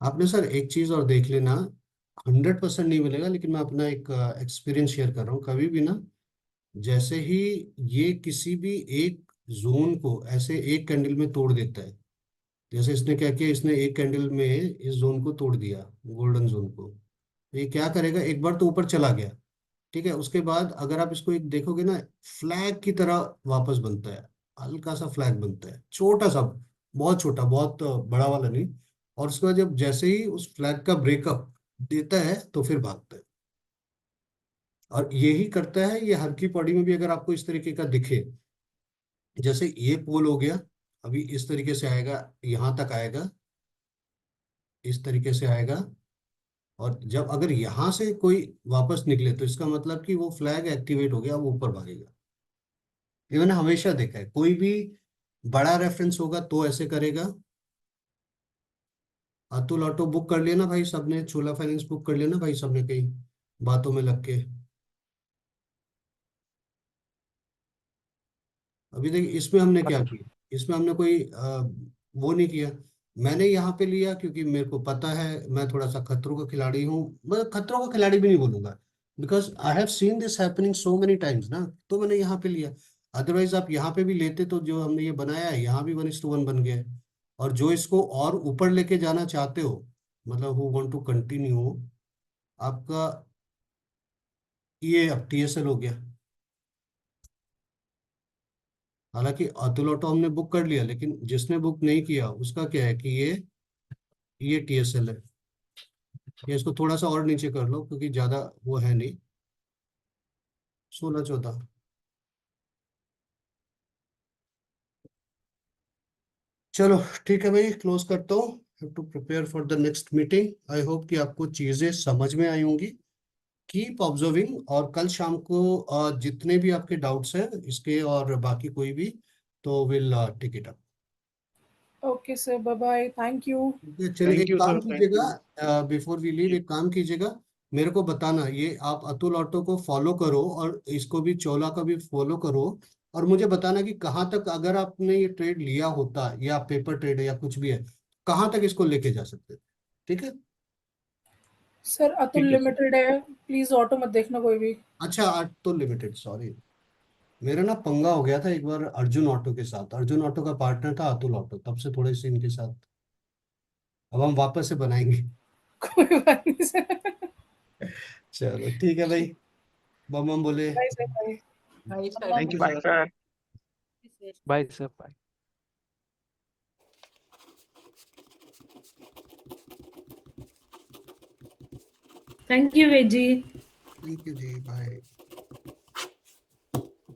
आपने सर एक चीज और देख लेना, 100% नहीं मिलेगा लेकिन मैं अपना एक एक्सपीरियंस शेयर कर रहा हूँ। कभी भी ना जैसे ही ये किसी भी एक जोन को ऐसे एक कैंडल में तोड़ देता है, जैसे इसने क्या किया, इसने एक कैंडल में इस जोन को तोड़ दिया, गोल्डन जोन को, तो ये क्या करेगा, एक बार तो ऊपर चला गया, ठीक है, उसके बाद अगर आप इसको एक देखोगे ना, फ्लैग की तरह वापस बनता है, हल्का सा फ्लैग बनता है, छोटा सा, बहुत छोटा, बहुत बड़ा वाला नहीं। और उसके बाद जब जैसे ही उस फ्लैग का ब्रेकअप देता है तो फिर भागता है। और यही करता है ये हर की पौड़ी में भी, अगर आपको इस तरीके का दिखे, जैसे ये पोल हो गया, अभी इस तरीके से आएगा, यहाँ तक आएगा, इस तरीके से आएगा, और जब अगर यहाँ से कोई वापस निकले तो इसका मतलब कि वो फ्लैग एक्टिवेट हो गया, वो ऊपर भागेगा। ये मैंने हमेशा देखा है, कोई भी बड़ा रेफरेंस होगा तो ऐसे करेगा। अतुल ऑटो बुक कर लिया ना भाई सबने, चोला फाइनेंस बुक कर लिया ना भाई सबने, कहीं बातों में लग के। अभी देखिए इसमें हमने क्या किया, इसमें हमने कोई वो नहीं किया। मैंने यहाँ पे लिया क्योंकि मेरे को पता है मैं थोड़ा सा खतरों का खिलाड़ी हूँ, मतलब खतरों का खिलाड़ी भी नहीं बोलूंगा, because I have seen this happening so many times ना, तो मैंने यहाँ पे लिया। अदरवाइज आप यहाँ पे भी लेते तो जो हमने ये बनाया है यहाँ भी 1:1 बन गया है। और जो इसको और ऊपर लेके जाना चाहते हो, मतलब हु वांट टू कंटिन्यू, आपका ये अब TSL हो गया। हालांकि अतुल ऑटो हमने बुक कर लिया, लेकिन जिसने बुक नहीं किया उसका क्या है कि ये TSL है। ये इसको थोड़ा सा और नीचे कर लो क्योंकि ज्यादा वो है नहीं, 16-14। चलो ठीक है भाई, क्लोज करता हूँ, have to prepare for the next meeting. I hope कि आपको चीजें समझ में आई होंगी। कीप ऑब्जर्विंग, और कल शाम को जितने भी आपके डाउट्स हैं इसके और बाकी कोई भी, तो will take it up. Okay sir, bye bye, thank you. चलिए थैंक एक यू काम सर, थैंक यू। कीजिएगा, बिफोर वी लीव एक काम कीजिएगा, मेरे को बताना, ये आप अतुल ऑटो को फॉलो करो और इसको भी, चोला का भी फॉलो करो, और मुझे बताना कि कहाँ तक अगर आपने ये ट्रेड लिया होता या पेपर ट्रेड है या कुछ भी है, कहाँ तक इसको लेके जा सकते हैं। ठीक है। सर अतुल ठीक है सर। लिमिटेड है, प्लीज ऑटो मत देखना कोई भी। अच्छा आज तो लिमिटेड, सॉरी, मेरा ना पंगा हो गया था एक बार अर्जुन ऑटो के साथ, अर्जुन ऑटो का पार्टनर था अतुल ऑटो, तब से थोड़े से इनके साथ अब हम वापस से बनाएंगे। कोई बात नहीं सर। चलो ठीक है भाई, बम बम बोले। Bye sir, bye. भाई thank you bye sir. Sir. Bye sir, bye. Thank you Ved ji. Thank you जी, बाय।